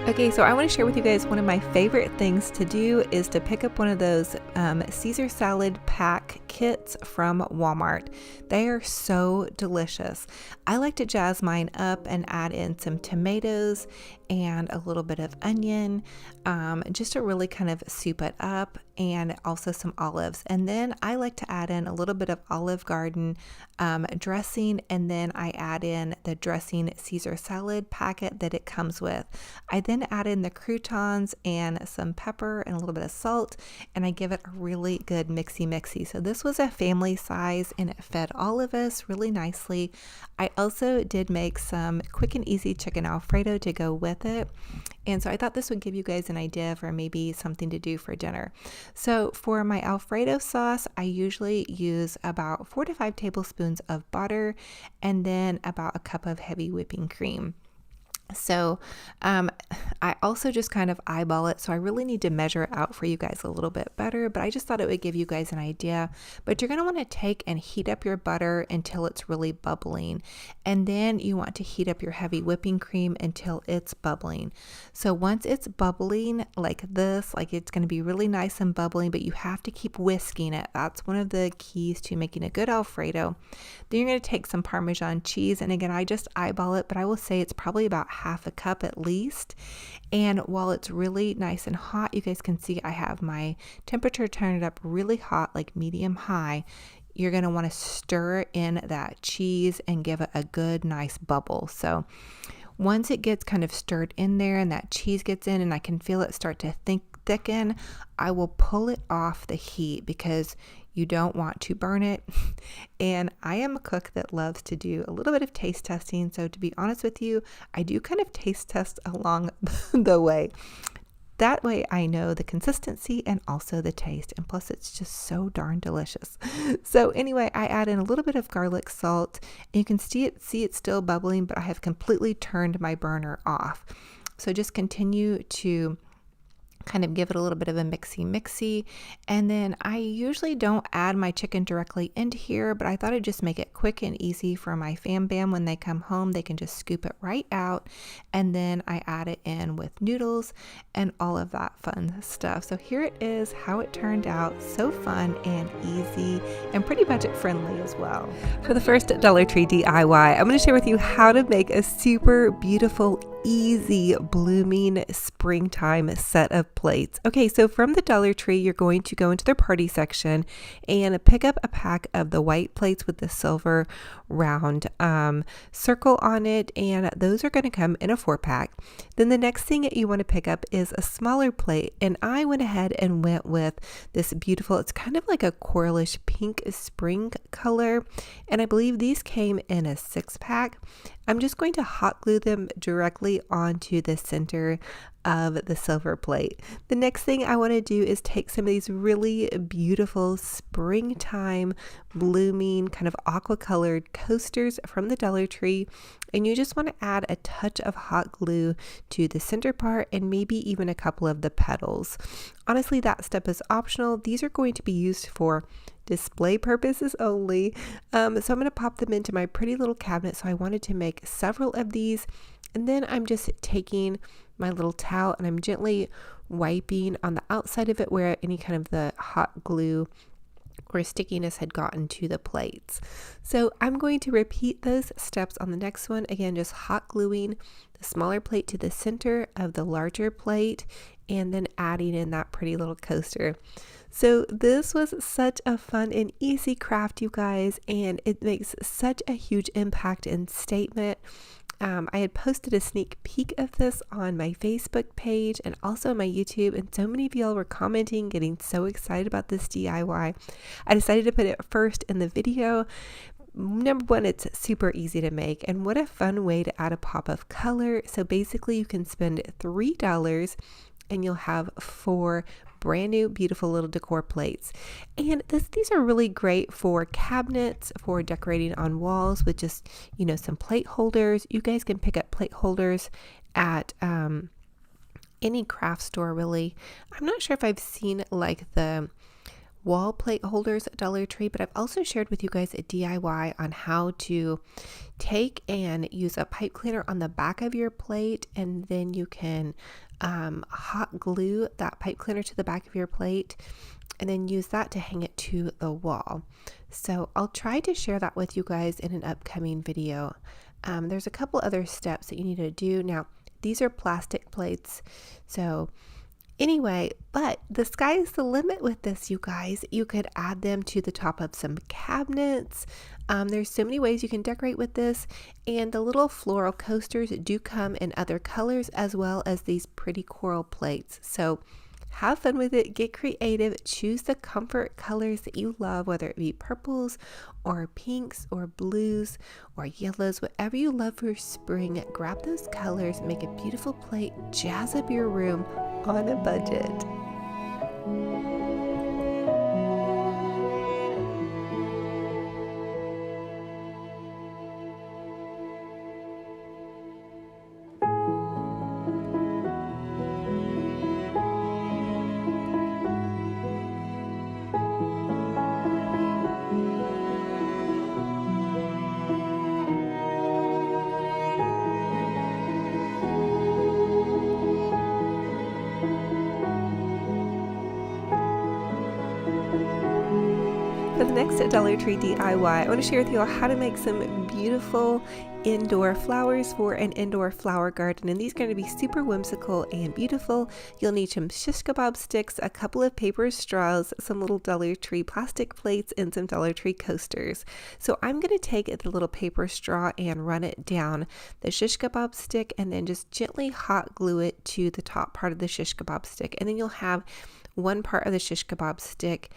Okay, so I want to share with you guys one of my favorite things to do is to pick up one of those Caesar salad pack kits from Walmart. They are so delicious. I like to jazz mine up and add in some tomatoes and a little bit of onion, just to really kind of soup it up, and also some olives. And then I like to add in a little bit of Olive Garden dressing, and then I add in the dressing Caesar salad packet that it comes with. I then add in the croutons and some pepper and a little bit of salt, and I give it a really good mixy. So this was a family size and it fed all of us really nicely. I also did make some quick and easy chicken Alfredo to go with it. And so I thought this would give you guys an idea for maybe something to do for dinner. So for my Alfredo sauce, I usually use about 4 to 5 tablespoons of butter and then about a cup of heavy whipping cream. So I also just kind of eyeball it, so I really need to measure it out for you guys a little bit better, but I just thought it would give you guys an idea. But you're going to want to take and heat up your butter until it's really bubbling, and then you want to heat up your heavy whipping cream until it's bubbling. So once it's bubbling like this, like it's going to be really nice and bubbling, but you have to keep whisking it. That's one of the keys to making a good Alfredo. Then you're going to take some Parmesan cheese, and again, I just eyeball it, but I will say it's probably about half a cup at least. And while it's really nice and hot, you guys can see I have my temperature turned up really hot, like medium high. You're going to want to stir in that cheese and give it a good nice bubble. So Once it gets kind of stirred in there and that cheese gets in and I can feel it start to thicken, I will pull it off the heat because you don't want to burn it. And I am a cook that loves to do a little bit of taste testing. So to be honest with you, I do kind of taste test along the way. That way I know the consistency and also the taste. And plus it's just so darn delicious. So anyway, I add in a little bit of garlic salt. And you can see it still bubbling, but I have completely turned my burner off. So just continue to kind of give it a little bit of a mixy. And then I usually don't add my chicken directly into here, but I thought I'd just make it quick and easy for my fam bam. When they come home, they can just scoop it right out. And then I add it in with noodles and all of that fun stuff. So here it is, how it turned out. So fun and easy and pretty budget friendly as well. For the first Dollar Tree DIY, I'm going to share with you how to make a super beautiful, easy blooming springtime set of plates. Okay, so from the Dollar Tree, you're going to go into their party section and pick up a pack of the white plates with the silver round circle on it, and those are going to come in a 4-pack. Then the next thing that you want to pick up is a smaller plate, and I went ahead and went with this beautiful, it's kind of like a coralish pink spring color, and I believe these came in a 6-pack. I'm just going to hot glue them directly onto the center of the silver plate. The next thing I want to do is take some of these really beautiful springtime blooming kind of aqua colored coasters from the Dollar Tree, and you just want to add a touch of hot glue to the center part and maybe even a couple of the petals. Honestly, that step is optional. These are going to be used for display purposes only. So I'm going to pop them into my pretty little cabinet. So I wanted to make several of these, and then I'm just taking my little towel and I'm gently wiping on the outside of it where any kind of the hot glue or stickiness had gotten to the plates. So I'm going to repeat those steps on the next one. Again, just hot gluing the smaller plate to the center of the larger plate and then adding in that pretty little coaster. So this was such a fun and easy craft, you guys, and it makes such a huge impact and statement. I had posted a sneak peek of this on my Facebook page and also my YouTube, and so many of y'all were commenting, getting so excited about this DIY. I decided to put it first in the video. Number one, it's super easy to make, and what a fun way to add a pop of color. So basically you can spend $3 and you'll have 4 brand new beautiful little decor plates. And these are really great for cabinets, for decorating on walls with just, some plate holders. You guys can pick up plate holders at any craft store, really. I'm not sure if I've seen like the wall plate holders at Dollar Tree, but I've also shared with you guys a DIY on how to take and use a pipe cleaner on the back of your plate, and then you can hot glue that pipe cleaner to the back of your plate and then use that to hang it to the wall. So I'll try to share that with you guys in an upcoming video. There's a couple other steps that you need to do. Now, these are plastic plates, so anyway, but the sky is the limit with this, you guys. You could add them to the top of some cabinets. There's so many ways you can decorate with this, and the little floral coasters do come in other colors as well as these pretty coral plates. So have fun with it, get creative, choose the comfort colors that you love, whether it be purples or pinks or blues or yellows, whatever you love for spring. Grab those colors, make a beautiful plate, jazz up your room on a budget. the next Dollar Tree DIY, I want to share with you all how to make some beautiful indoor flowers for an indoor flower garden, and these are going to be super whimsical and beautiful. You'll need some shish kebab sticks, a couple of paper straws, some little Dollar Tree plastic plates, and some Dollar Tree coasters. So I'm going to take the little paper straw and run it down the shish kebab stick and then just gently hot glue it to the top part of the shish kebab stick, and then you'll have one part of the shish kebab stick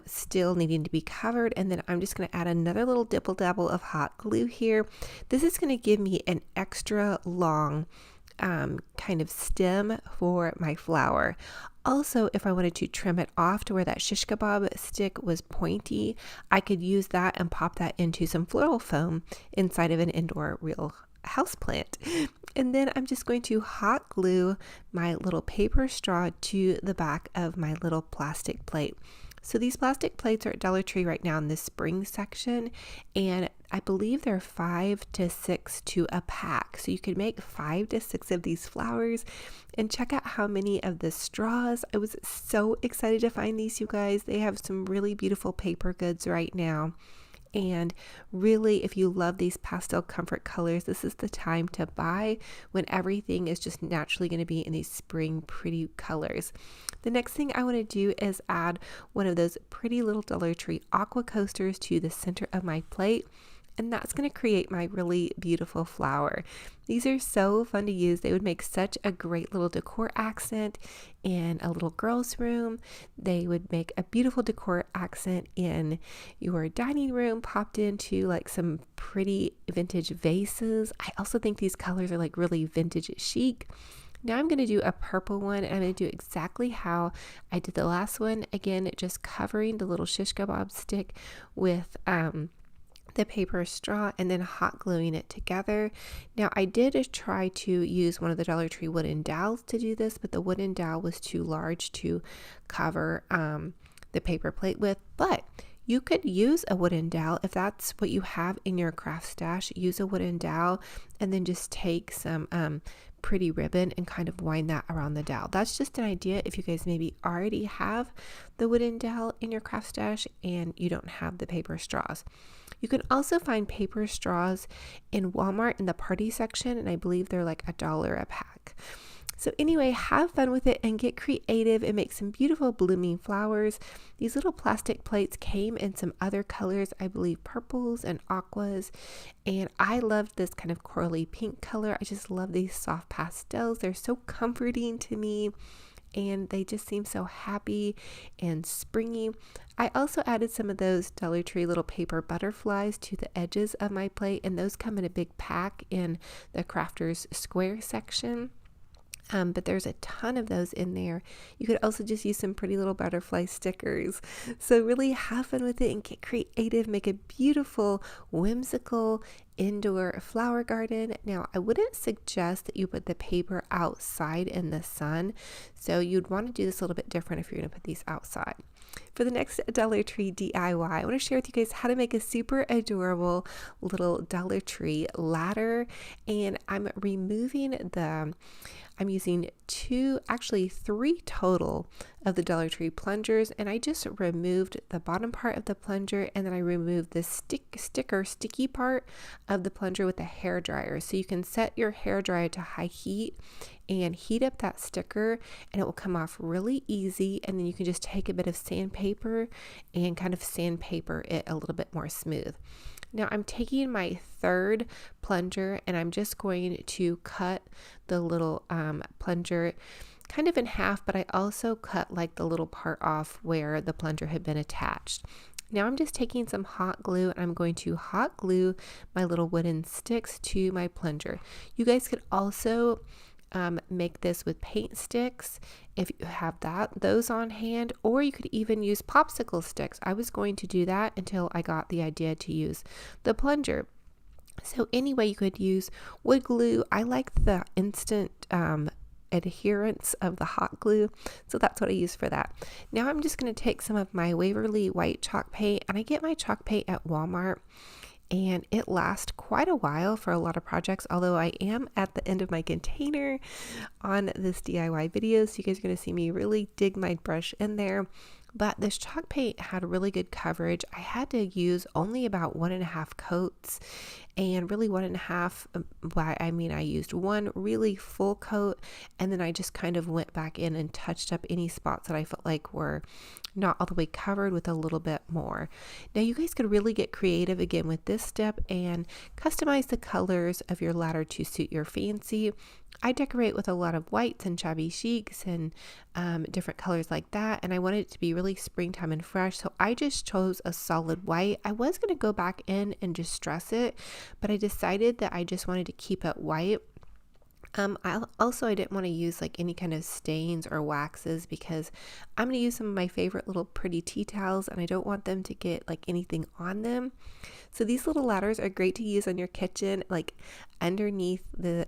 still needing to be covered, and then I'm just going to add another little dibble dabble of hot glue here. This is going to give me an extra long kind of stem for my flower. Also, if I wanted to trim it off to where that shish kebab stick was pointy, I could use that and pop that into some floral foam inside of an indoor real houseplant. And then I'm just going to hot glue my little paper straw to the back of my little plastic plate. So these plastic plates are at Dollar Tree right now in the spring section, and I believe they're 5 to 6 to a pack. So you could make 5 to 6 of these flowers, and check out how many of the straws. I was so excited to find these, you guys. They have some really beautiful paper goods right now. And really, if you love these pastel comfort colors, this is the time to buy when everything is just naturally going to be in these spring pretty colors. The next thing I want to do is add one of those pretty little Dollar Tree aqua coasters to the center of my plate. And that's going to create my really beautiful flower. These are so fun to use. They would make such a great little decor accent in a little girl's room. They would make a beautiful decor accent in your dining room, popped into like some pretty vintage vases. I also think these colors are like really vintage chic. Now I'm going to do a purple one, and I'm going to do exactly how I did the last one. Again, just covering the little shish kebab stick with the paper straw and then hot gluing it together. Now I did try to use one of the Dollar Tree wooden dowels to do this, but the wooden dowel was too large to cover the paper plate with. But you could use a wooden dowel if that's what you have in your craft stash. Use a wooden dowel and then just take some pretty ribbon and kind of wind that around the dowel. That's just an idea if you guys maybe already have the wooden dowel in your craft stash and you don't have the paper straws. You can also find paper straws in Walmart in the party section, and I believe they're like $1 a pack. So anyway, have fun with it and get creative and make some beautiful blooming flowers. These little plastic plates came in some other colors, I believe purples and aquas, and I loved this kind of corally pink color. I just love these soft pastels. They're so comforting to me, and they just seem so happy and springy. I also added some of those Dollar Tree little paper butterflies to the edges of my plate, and those come in a big pack in the Crafters Square section. But there's a ton of those in there. You could also just use some pretty little butterfly stickers. So really have fun with it and get creative. Make a beautiful, whimsical indoor flower garden. Now, I wouldn't suggest that you put the paper outside in the sun. So you'd want to do this a little bit different if you're going to put these outside. For the next Dollar Tree DIY, I want to share with you guys how to make a super adorable little Dollar Tree ladder. And I'm using three total of the Dollar Tree plungers, and I just removed the bottom part of the plunger, and then I removed the sticky part of the plunger with a hair dryer. So you can set your hair dryer to high heat and heat up that sticker, and it will come off really easy. And then you can just take a bit of sandpaper and kind of sandpaper it a little bit more smooth. Now I'm taking my third plunger and I'm just going to cut the little plunger kind of in half, but I also cut like the little part off where the plunger had been attached. Now I'm just taking some hot glue and I'm going to hot glue my little wooden sticks to my plunger. You guys could also make this with paint sticks if you have those on hand, or you could even use popsicle sticks. I was going to do that until I got the idea to use the plunger. So anyway, you could use wood glue. I like the instant adherence of the hot glue, so that's what I use for that. Now I'm just going to take some of my Waverly white chalk paint, and I get my chalk paint at Walmart, and it lasts quite a while for a lot of projects, although I am at the end of my container on this DIY video, so you guys are going to see me really dig my brush in there. But this chalk paint had really good coverage. I had to use only about 1.5 coats, and really 1.5, I used one really full coat, and then I just kind of went back in and touched up any spots that I felt like were not all the way covered with a little bit more. Now you guys could really get creative again with this step and customize the colors of your ladder to suit your fancy. I decorate with a lot of whites and shabby chics and different colors like that, and I wanted it to be really springtime and fresh, so I just chose a solid white. I was going to go back in and just stress it, but I decided that I just wanted to keep it white. I didn't want to use like any kind of stains or waxes, because I'm going to use some of my favorite little pretty tea towels, and I don't want them to get like anything on them. So these little ladders are great to use on your kitchen, like underneath the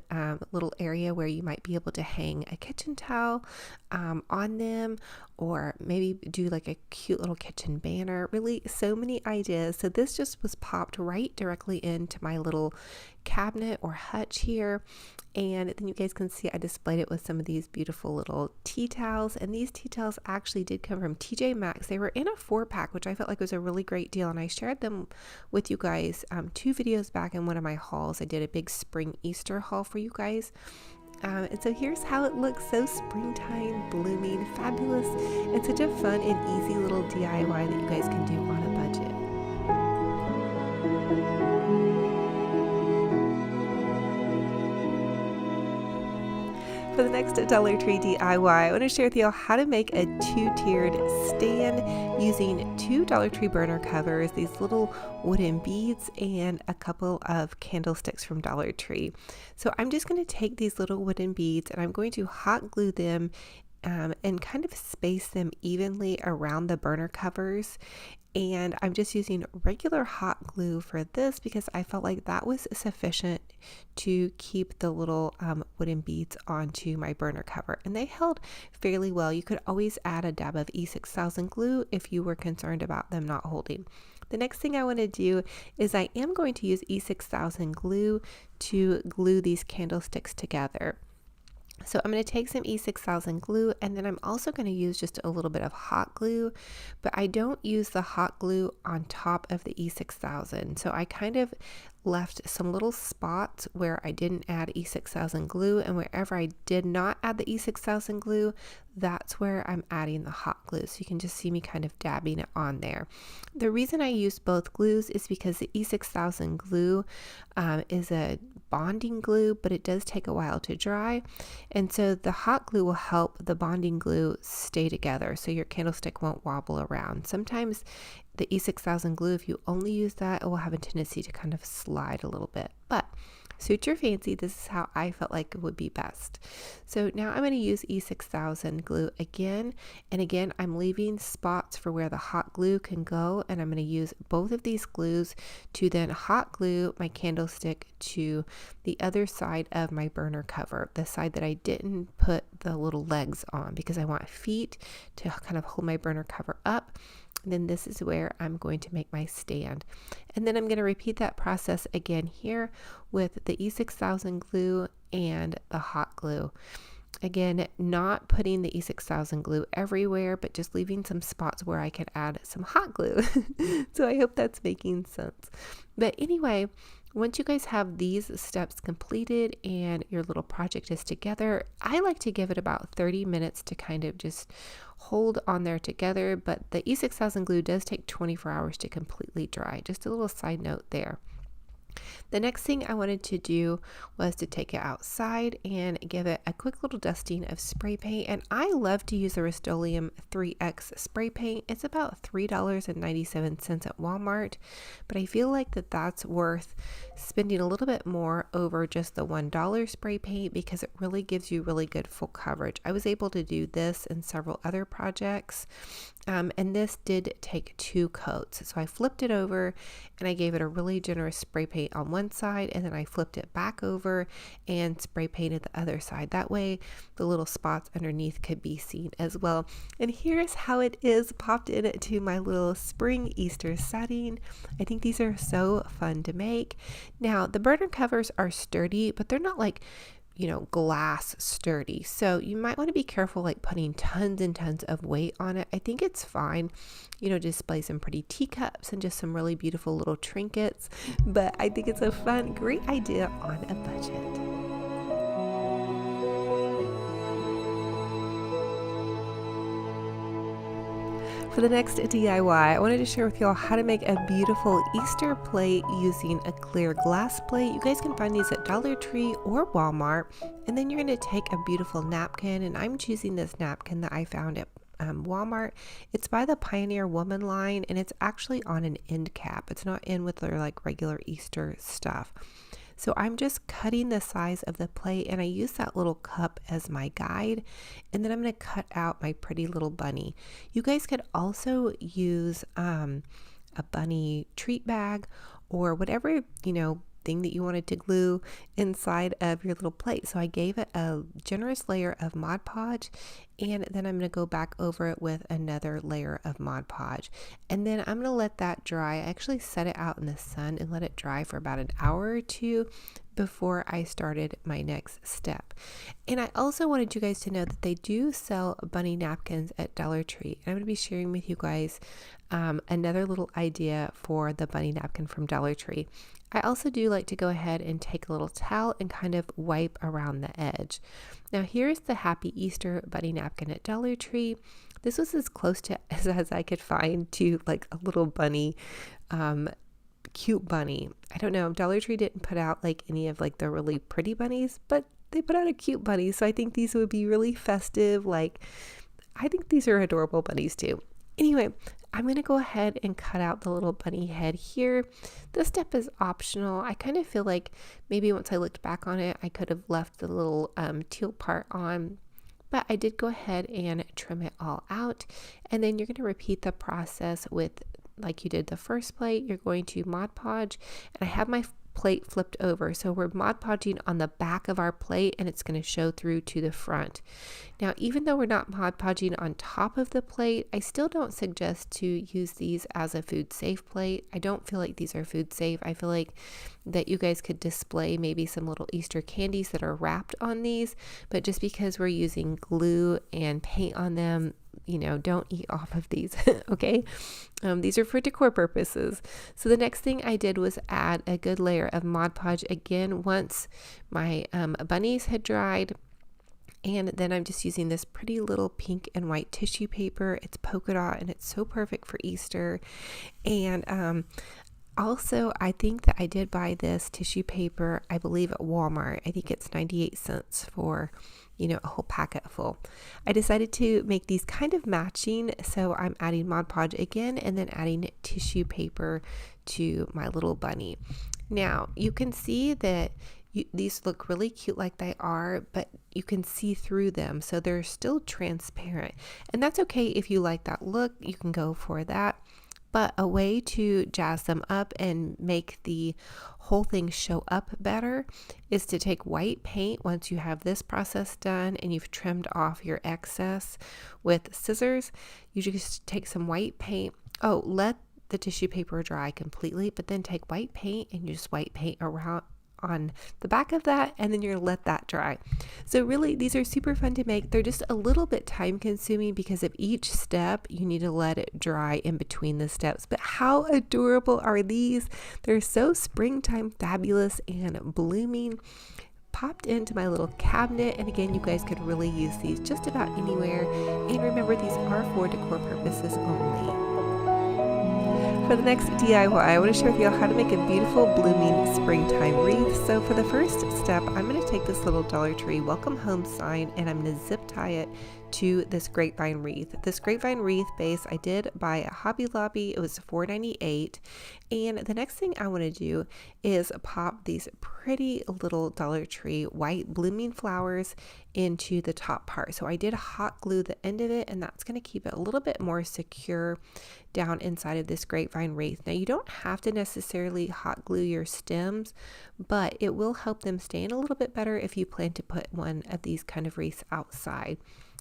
little area where you might be able to hang a kitchen towel on them, or maybe do like a cute little kitchen banner. Really, so many ideas. So this just was popped right directly into my little cabinet or hutch here, and then you guys can see I displayed it with some of these beautiful little tea towels, and these tea towels actually did come from TJ Maxx. They were in a 4-pack, which I felt like was a really great deal, and I shared them with you guys 2 videos back in one of my hauls. I did a big spring Easter haul for you guys. And so here's how it looks, so springtime, blooming, fabulous, and such a fun and easy little DIY that you guys can do on a budget. For the next Dollar Tree DIY, I want to share with you how to make a 2-tiered stand using 2 Dollar Tree burner covers, these little wooden beads, and a couple of candlesticks from Dollar Tree. So I'm just going to take these little wooden beads and I'm going to hot glue them and kind of space them evenly around the burner covers. And I'm just using regular hot glue for this because I felt like that was sufficient to keep the little wooden beads onto my burner cover. And they held fairly well. You could always add a dab of E6000 glue if you were concerned about them not holding. The next thing I want to do is I am going to use E6000 glue to glue these candlesticks together. So I'm going to take some E6000 glue, and then I'm also going to use just a little bit of hot glue, but I don't use the hot glue on top of the E6000. So I kind of left some little spots where I didn't add E6000 glue, and wherever I did not add the E6000 glue, that's where I'm adding the hot glue. So you can just see me kind of dabbing it on there. The reason I use both glues is because the E6000 glue is a bonding glue, but it does take a while to dry. And so the hot glue will help the bonding glue stay together so your candlestick won't wobble around. Sometimes the E6000 glue, if you only use that, it will have a tendency to kind of slide a little bit. But suit your fancy, this is how I felt like it would be best. So now I'm going to use E6000 glue again, and again I'm leaving spots for where the hot glue can go, and I'm going to use both of these glues to then hot glue my candlestick to the other side of my burner cover, the side that I didn't put the little legs on, because I want feet to kind of hold my burner cover up. And then this is where I'm going to make my stand. And then I'm going to repeat that process again here with the E6000 glue and the hot glue. Again, not putting the E6000 glue everywhere, but just leaving some spots where I could add some hot glue. So I hope that's making sense. But anyway, once you guys have these steps completed and your little project is together, I like to give it about 30 minutes to kind of just hold on there together, but the E6000 glue does take 24 hours to completely dry. Just a little side note there. The next thing I wanted to do was to take it outside and give it a quick little dusting of spray paint. And I love to use the Rust-Oleum 3X spray paint. It's about $3.97 at Walmart, but I feel like that's worth spending a little bit more over just the $1 spray paint because it really gives you really good full coverage. I was able to do this in several other projects, and this did take 2 coats. So I flipped it over and I gave it a really generous spray paint on one side, and then I flipped it back over and spray painted the other side. That way the little spots underneath could be seen as well. And here's how it is popped into my little spring Easter setting. I think these are so fun to make. Now the burner covers are sturdy, but they're not like glass sturdy. So you might want to be careful like putting tons and tons of weight on it. I think it's fine, display some pretty teacups and just some really beautiful little trinkets, but I think it's a fun, great idea on a budget. For the next DIY, I wanted to share with y'all how to make a beautiful Easter plate using a clear glass plate. You guys can find these at Dollar Tree or Walmart. And then you're going to take a beautiful napkin, and I'm choosing this napkin that I found at Walmart. It's by the Pioneer Woman line, and it's actually on an end cap. It's not in with their like regular Easter stuff. So I'm just cutting the size of the plate, and I use that little cup as my guide, and then I'm going to cut out my pretty little bunny. You guys could also use a bunny treat bag or whatever, thing that you wanted to glue inside of your little plate. So I gave it a generous layer of Mod Podge, and then I'm going to go back over it with another layer of Mod Podge, and then I'm going to let that dry. I actually set it out in the sun and let it dry for about an hour or two before I started my next step. And I also wanted you guys to know that they do sell bunny napkins at Dollar Tree, and I'm going to be sharing with you guys another little idea for the bunny napkin from Dollar Tree. I also do like to go ahead and take a little towel and kind of wipe around the edge. Now here's the Happy Easter bunny napkin at Dollar Tree. This was as close to as I could find to like a little bunny, cute bunny. I don't know, Dollar Tree didn't put out like any of like the really pretty bunnies, but they put out a cute bunny. So I think these would be really festive. Like, I think these are adorable bunnies too. Anyway, I'm going to go ahead and cut out the little bunny head here. This step is optional. I kind of feel like maybe once I looked back on it, I could have left the little teal part on, but I did go ahead and trim it all out. And then you're going to repeat the process with, like you did the first plate. You're going to Mod Podge, and I have my plate flipped over, so we're Mod Podging on the back of our plate, and it's going to show through to the front. Now, even though we're not Mod Podging on top of the plate, I still don't suggest to use these as a food safe plate. I don't feel like these are food safe. I feel like that you guys could display maybe some little Easter candies that are wrapped on these, but just because we're using glue and paint on them, don't eat off of these, okay? These are for decor purposes. So the next thing I did was add a good layer of Mod Podge again once my bunnies had dried. And then I'm just using this pretty little pink and white tissue paper. It's polka dot, and it's so perfect for Easter. And also, I think that I did buy this tissue paper, I believe at Walmart. I think it's 98 cents for a whole packet full. I decided to make these kind of matching, so I'm adding Mod Podge again and then adding tissue paper to my little bunny. Now, you can see that these look really cute like they are, but you can see through them, so they're still transparent. And that's okay if you like that look, you can go for that. But a way to jazz them up and make the whole thing show up better is to take white paint once you have this process done and you've trimmed off your excess with scissors. You just take some white paint. Let the tissue paper dry completely, but then take white paint and you just white paint around on the back of that, and then you're gonna let that dry. So really, these are super fun to make. They're just a little bit time consuming because of each step you need to let it dry in between the steps. But how adorable are these? They're so springtime fabulous and blooming. Popped into my little cabinet, and again, you guys could really use these just about anywhere. And remember, these are for decor purposes only. For the next DIY, I want to share with you how to make a beautiful blooming springtime wreath. So for the first step, I'm going to take this little Dollar Tree welcome home sign and I'm going to zip tie it to this grapevine wreath. This grapevine wreath base I did buy at Hobby Lobby. It was $4.98. And the next thing I want to do is pop these pretty little Dollar Tree white blooming flowers into the top part. So I did hot glue the end of it, and that's going to keep it a little bit more secure down inside of this grapevine wreath. Now, you don't have to necessarily hot glue your stems, but it will help them stay in a little bit better if you plan to put one of these kind of wreaths outside.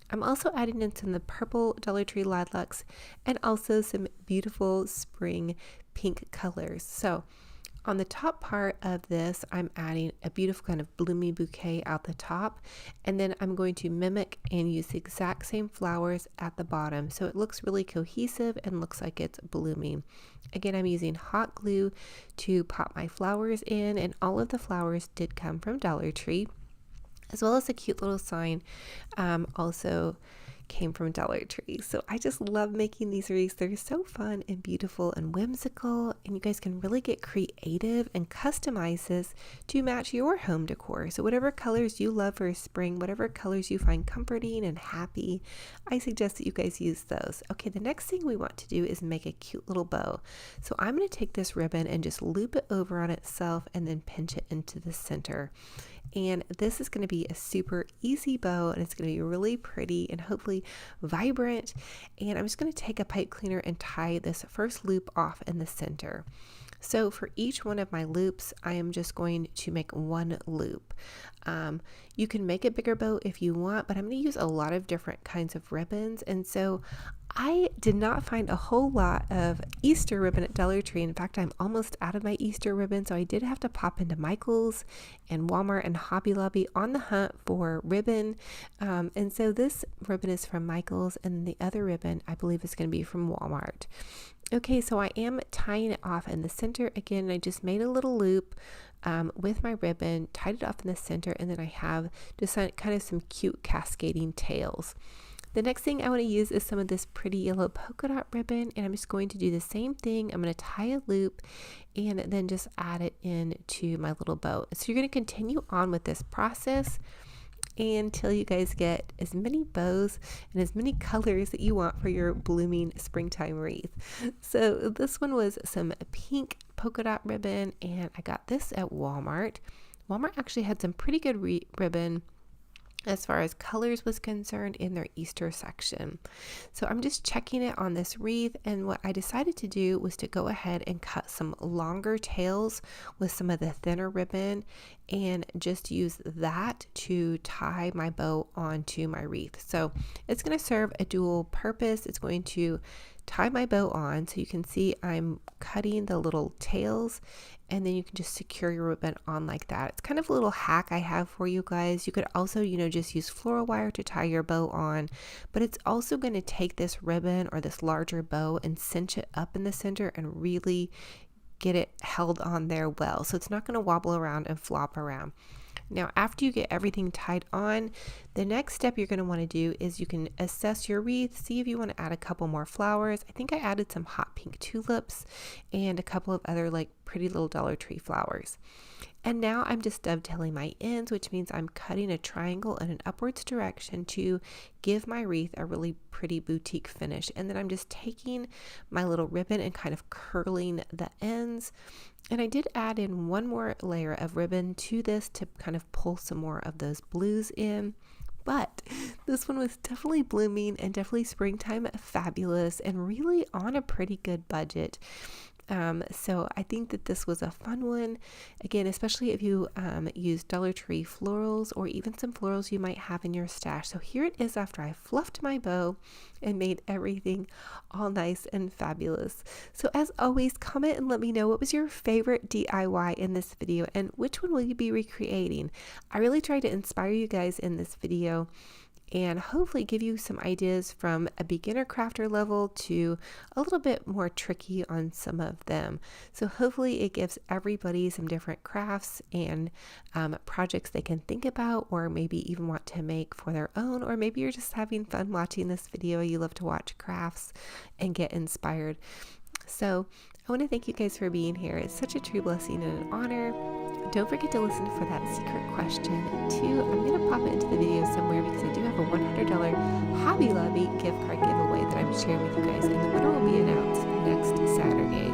I'm also adding in some of the purple Dollar Tree lilacs and also some beautiful spring pink colors. So On the top part of this, I'm adding a beautiful kind of bloomy bouquet out the top, and then I'm going to mimic and use the exact same flowers at the bottom so it looks really cohesive and looks like it's blooming. Again, I'm using hot glue to pop my flowers in, and all of the flowers did come from Dollar Tree, as well as a cute little sign also came from Dollar Tree. So I just love making these wreaths. They're so fun and beautiful and whimsical, and you guys can really get creative and customize this to match your home decor. So whatever colors you love for spring, whatever colors you find comforting and happy, I suggest that you guys use those. Okay, the next thing we want to do is make a cute little bow. So I'm going to take this ribbon and just loop it over on itself and then pinch it into the center. And this is going to be a super easy bow, and it's going to be really pretty and hopefully vibrant. And I'm just going to take a pipe cleaner and tie this first loop off in the center. So for each one of my loops, I am just going to make one loop. You can make a bigger bow if you want, but I'm going to use a lot of different kinds of ribbons. And so I did not find a whole lot of Easter ribbon at Dollar Tree. In fact, I'm almost out of my Easter ribbon, so I did have to pop into Michael's and Walmart and Hobby Lobby on the hunt for ribbon. And so this ribbon is from Michael's, and the other ribbon I believe is going to be from Walmart. Okay, so I am tying it off in the center. Again, I just made a little loop with my ribbon, tied it off in the center, and then I have just kind of some cute cascading tails. The next thing I want to use is some of this pretty yellow polka dot ribbon, and I'm just going to do the same thing. I'm going to tie a loop and then just add it into my little bow. So you're going to continue on with this process until you guys get as many bows and as many colors that you want for your blooming springtime wreath. So this one was some pink polka dot ribbon, and I got this at Walmart. Walmart actually had some pretty good ribbon as far as colors was concerned in their Easter section. So I'm just checking it on this wreath, and what I decided to do was to go ahead and cut some longer tails with some of the thinner ribbon and just use that to tie my bow onto my wreath. So it's going to serve a dual purpose. It's going to tie my bow on, so you can see I'm cutting the little tails, and then you can just secure your ribbon on like that. It's kind of a little hack I have for you guys. You could also, just use floral wire to tie your bow on, but it's also going to take this ribbon or this larger bow and cinch it up in the center and really get it held on there well. So it's not going to wobble around and flop around. Now, after you get everything tied on, the next step you're going to want to do is you can assess your wreath, see if you want to add a couple more flowers. I think I added some hot pink tulips and a couple of other pretty little Dollar Tree flowers. And now I'm just dovetailing my ends, which means I'm cutting a triangle in an upwards direction to give my wreath a really pretty boutique finish. And then I'm just taking my little ribbon and kind of curling the ends. And I did add in one more layer of ribbon to this to kind of pull some more of those blues in. But this one was definitely blooming and definitely springtime fabulous and really on a pretty good budget. So I think that this was a fun one. Again, especially if you use Dollar Tree florals or even some florals you might have in your stash. So here it is after I fluffed my bow and made everything all nice and fabulous. So as always, comment and let me know what was your favorite DIY in this video and which one will you be recreating. I really tried to inspire you guys in this video and hopefully give you some ideas from a beginner crafter level to a little bit more tricky on some of them. So hopefully it gives everybody some different crafts and projects they can think about or maybe even want to make for their own, or maybe you're just having fun watching this video. You love to watch crafts and get inspired. So I want to thank you guys for being here. It's such a true blessing and an honor. Don't forget to listen for that secret question too. I'm going to pop it into the video somewhere because I do have a $100 Hobby Lobby gift card giveaway that I'm sharing with you guys, and the winner will be announced next Saturday.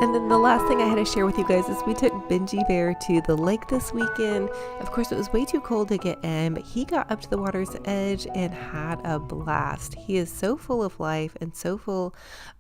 And then the last thing I had to share with you guys is we took Benji Bear to the lake this weekend. Of course, it was way too cold to get in, but he got up to the water's edge and had a blast. He is so full of life and so full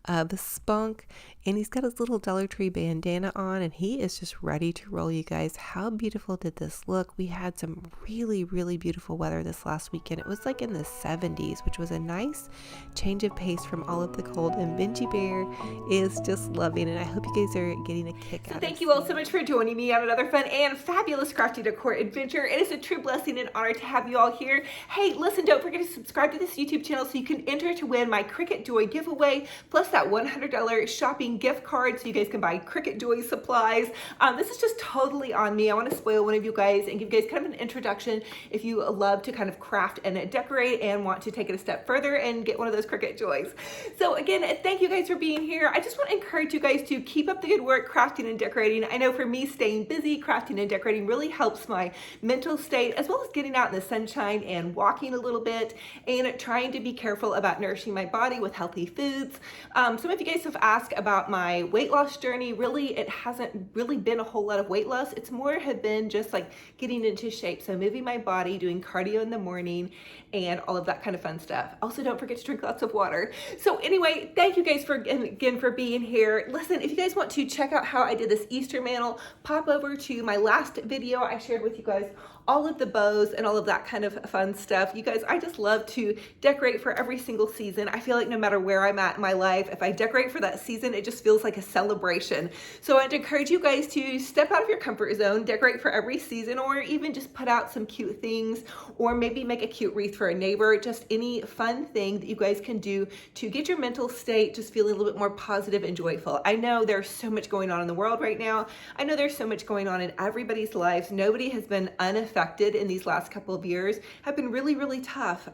of spunk, and he's got his little Dollar Tree bandana on, and he is just ready to roll, you guys. How beautiful did this look? We had some really, really beautiful weather this last weekend. It was like in the 70s, which was a nice change of pace from all of the cold, and Benji Bear is just loving it. I hope you guys are getting a kick out of it. Thank you all so much for joining me on another fun and fabulous crafty decor adventure. It is a true blessing and honor to have you all here. Hey, listen, don't forget to subscribe to this YouTube channel so you can enter to win my Cricut Joy giveaway, plus that $100 shopping gift card so you guys can buy Cricut Joy supplies. This is just totally on me. I want to spoil one of you guys and give you guys kind of an introduction if you love to kind of craft and decorate and want to take it a step further and get one of those Cricut Joys. So again, thank you guys for being here. I just want to encourage you guys to keep up the good work crafting and decorating. I know for me, staying busy crafting and decorating really helps my mental state, as well as getting out in the sunshine and walking a little bit and trying to be careful about nourishing my body with healthy foods. Some of you guys have asked about my weight loss journey. Really, it hasn't really been a whole lot of weight loss. It's more have been just like getting into shape. So moving my body, doing cardio in the morning, and all of that kind of fun stuff. Also, don't forget to drink lots of water. So anyway, thank you guys again for being here. Listen, if you guys want to check out how I did this Easter mantle, pop over to my last video. I shared with you guys all of the bows and all of that kind of fun stuff. You guys, I just love to decorate for every single season. I feel like no matter where I'm at in my life, if I decorate for that season, it just feels like a celebration. So I'd encourage you guys to step out of your comfort zone, decorate for every season, or even just put out some cute things, or maybe make a cute wreath for a neighbor. Just any fun thing that you guys can do to get your mental state just feeling a little bit more positive and joyful. I know there's so much going on in the world right now. I know there's so much going on in everybody's lives. Nobody has been unaffected in these last couple of years. Have been really, really tough,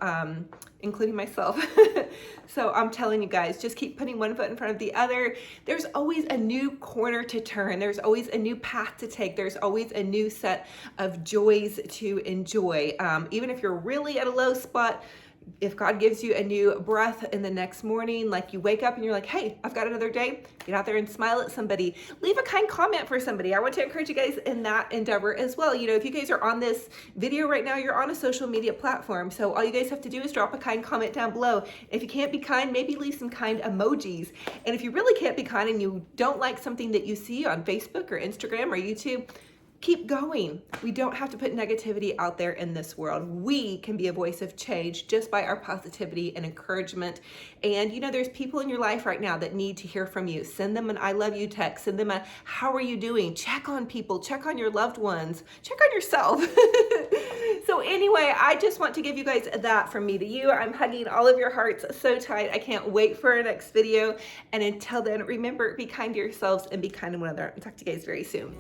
including myself. So I'm telling you guys, just keep putting one foot in front of the other. There's always a new corner to turn. There's always a new path to take. There's always a new set of joys to enjoy. Even if you're really at a low spot, if God gives you a new breath in the next morning, like you wake up and you're like, hey, I've got another day, get out there and smile at somebody. Leave a kind comment for somebody. I want to encourage you guys in that endeavor as well. You know, if you guys are on this video right now, you're on a social media platform. So all you guys have to do is drop a kind comment down below. If you can't be kind, maybe leave some kind emojis. And if you really can't be kind and you don't like something that you see on Facebook or Instagram or YouTube, keep going. We don't have to put negativity out there in this world. We can be a voice of change just by our positivity and encouragement. And you know, there's people in your life right now that need to hear from you. Send them an I love you text. Send them a how are you doing? Check on people. Check on your loved ones. Check on yourself. So anyway, I just want to give you guys that from me to you. I'm hugging all of your hearts so tight. I can't wait for our next video. And until then, remember, be kind to yourselves and be kind to one another. I'll talk to you guys very soon.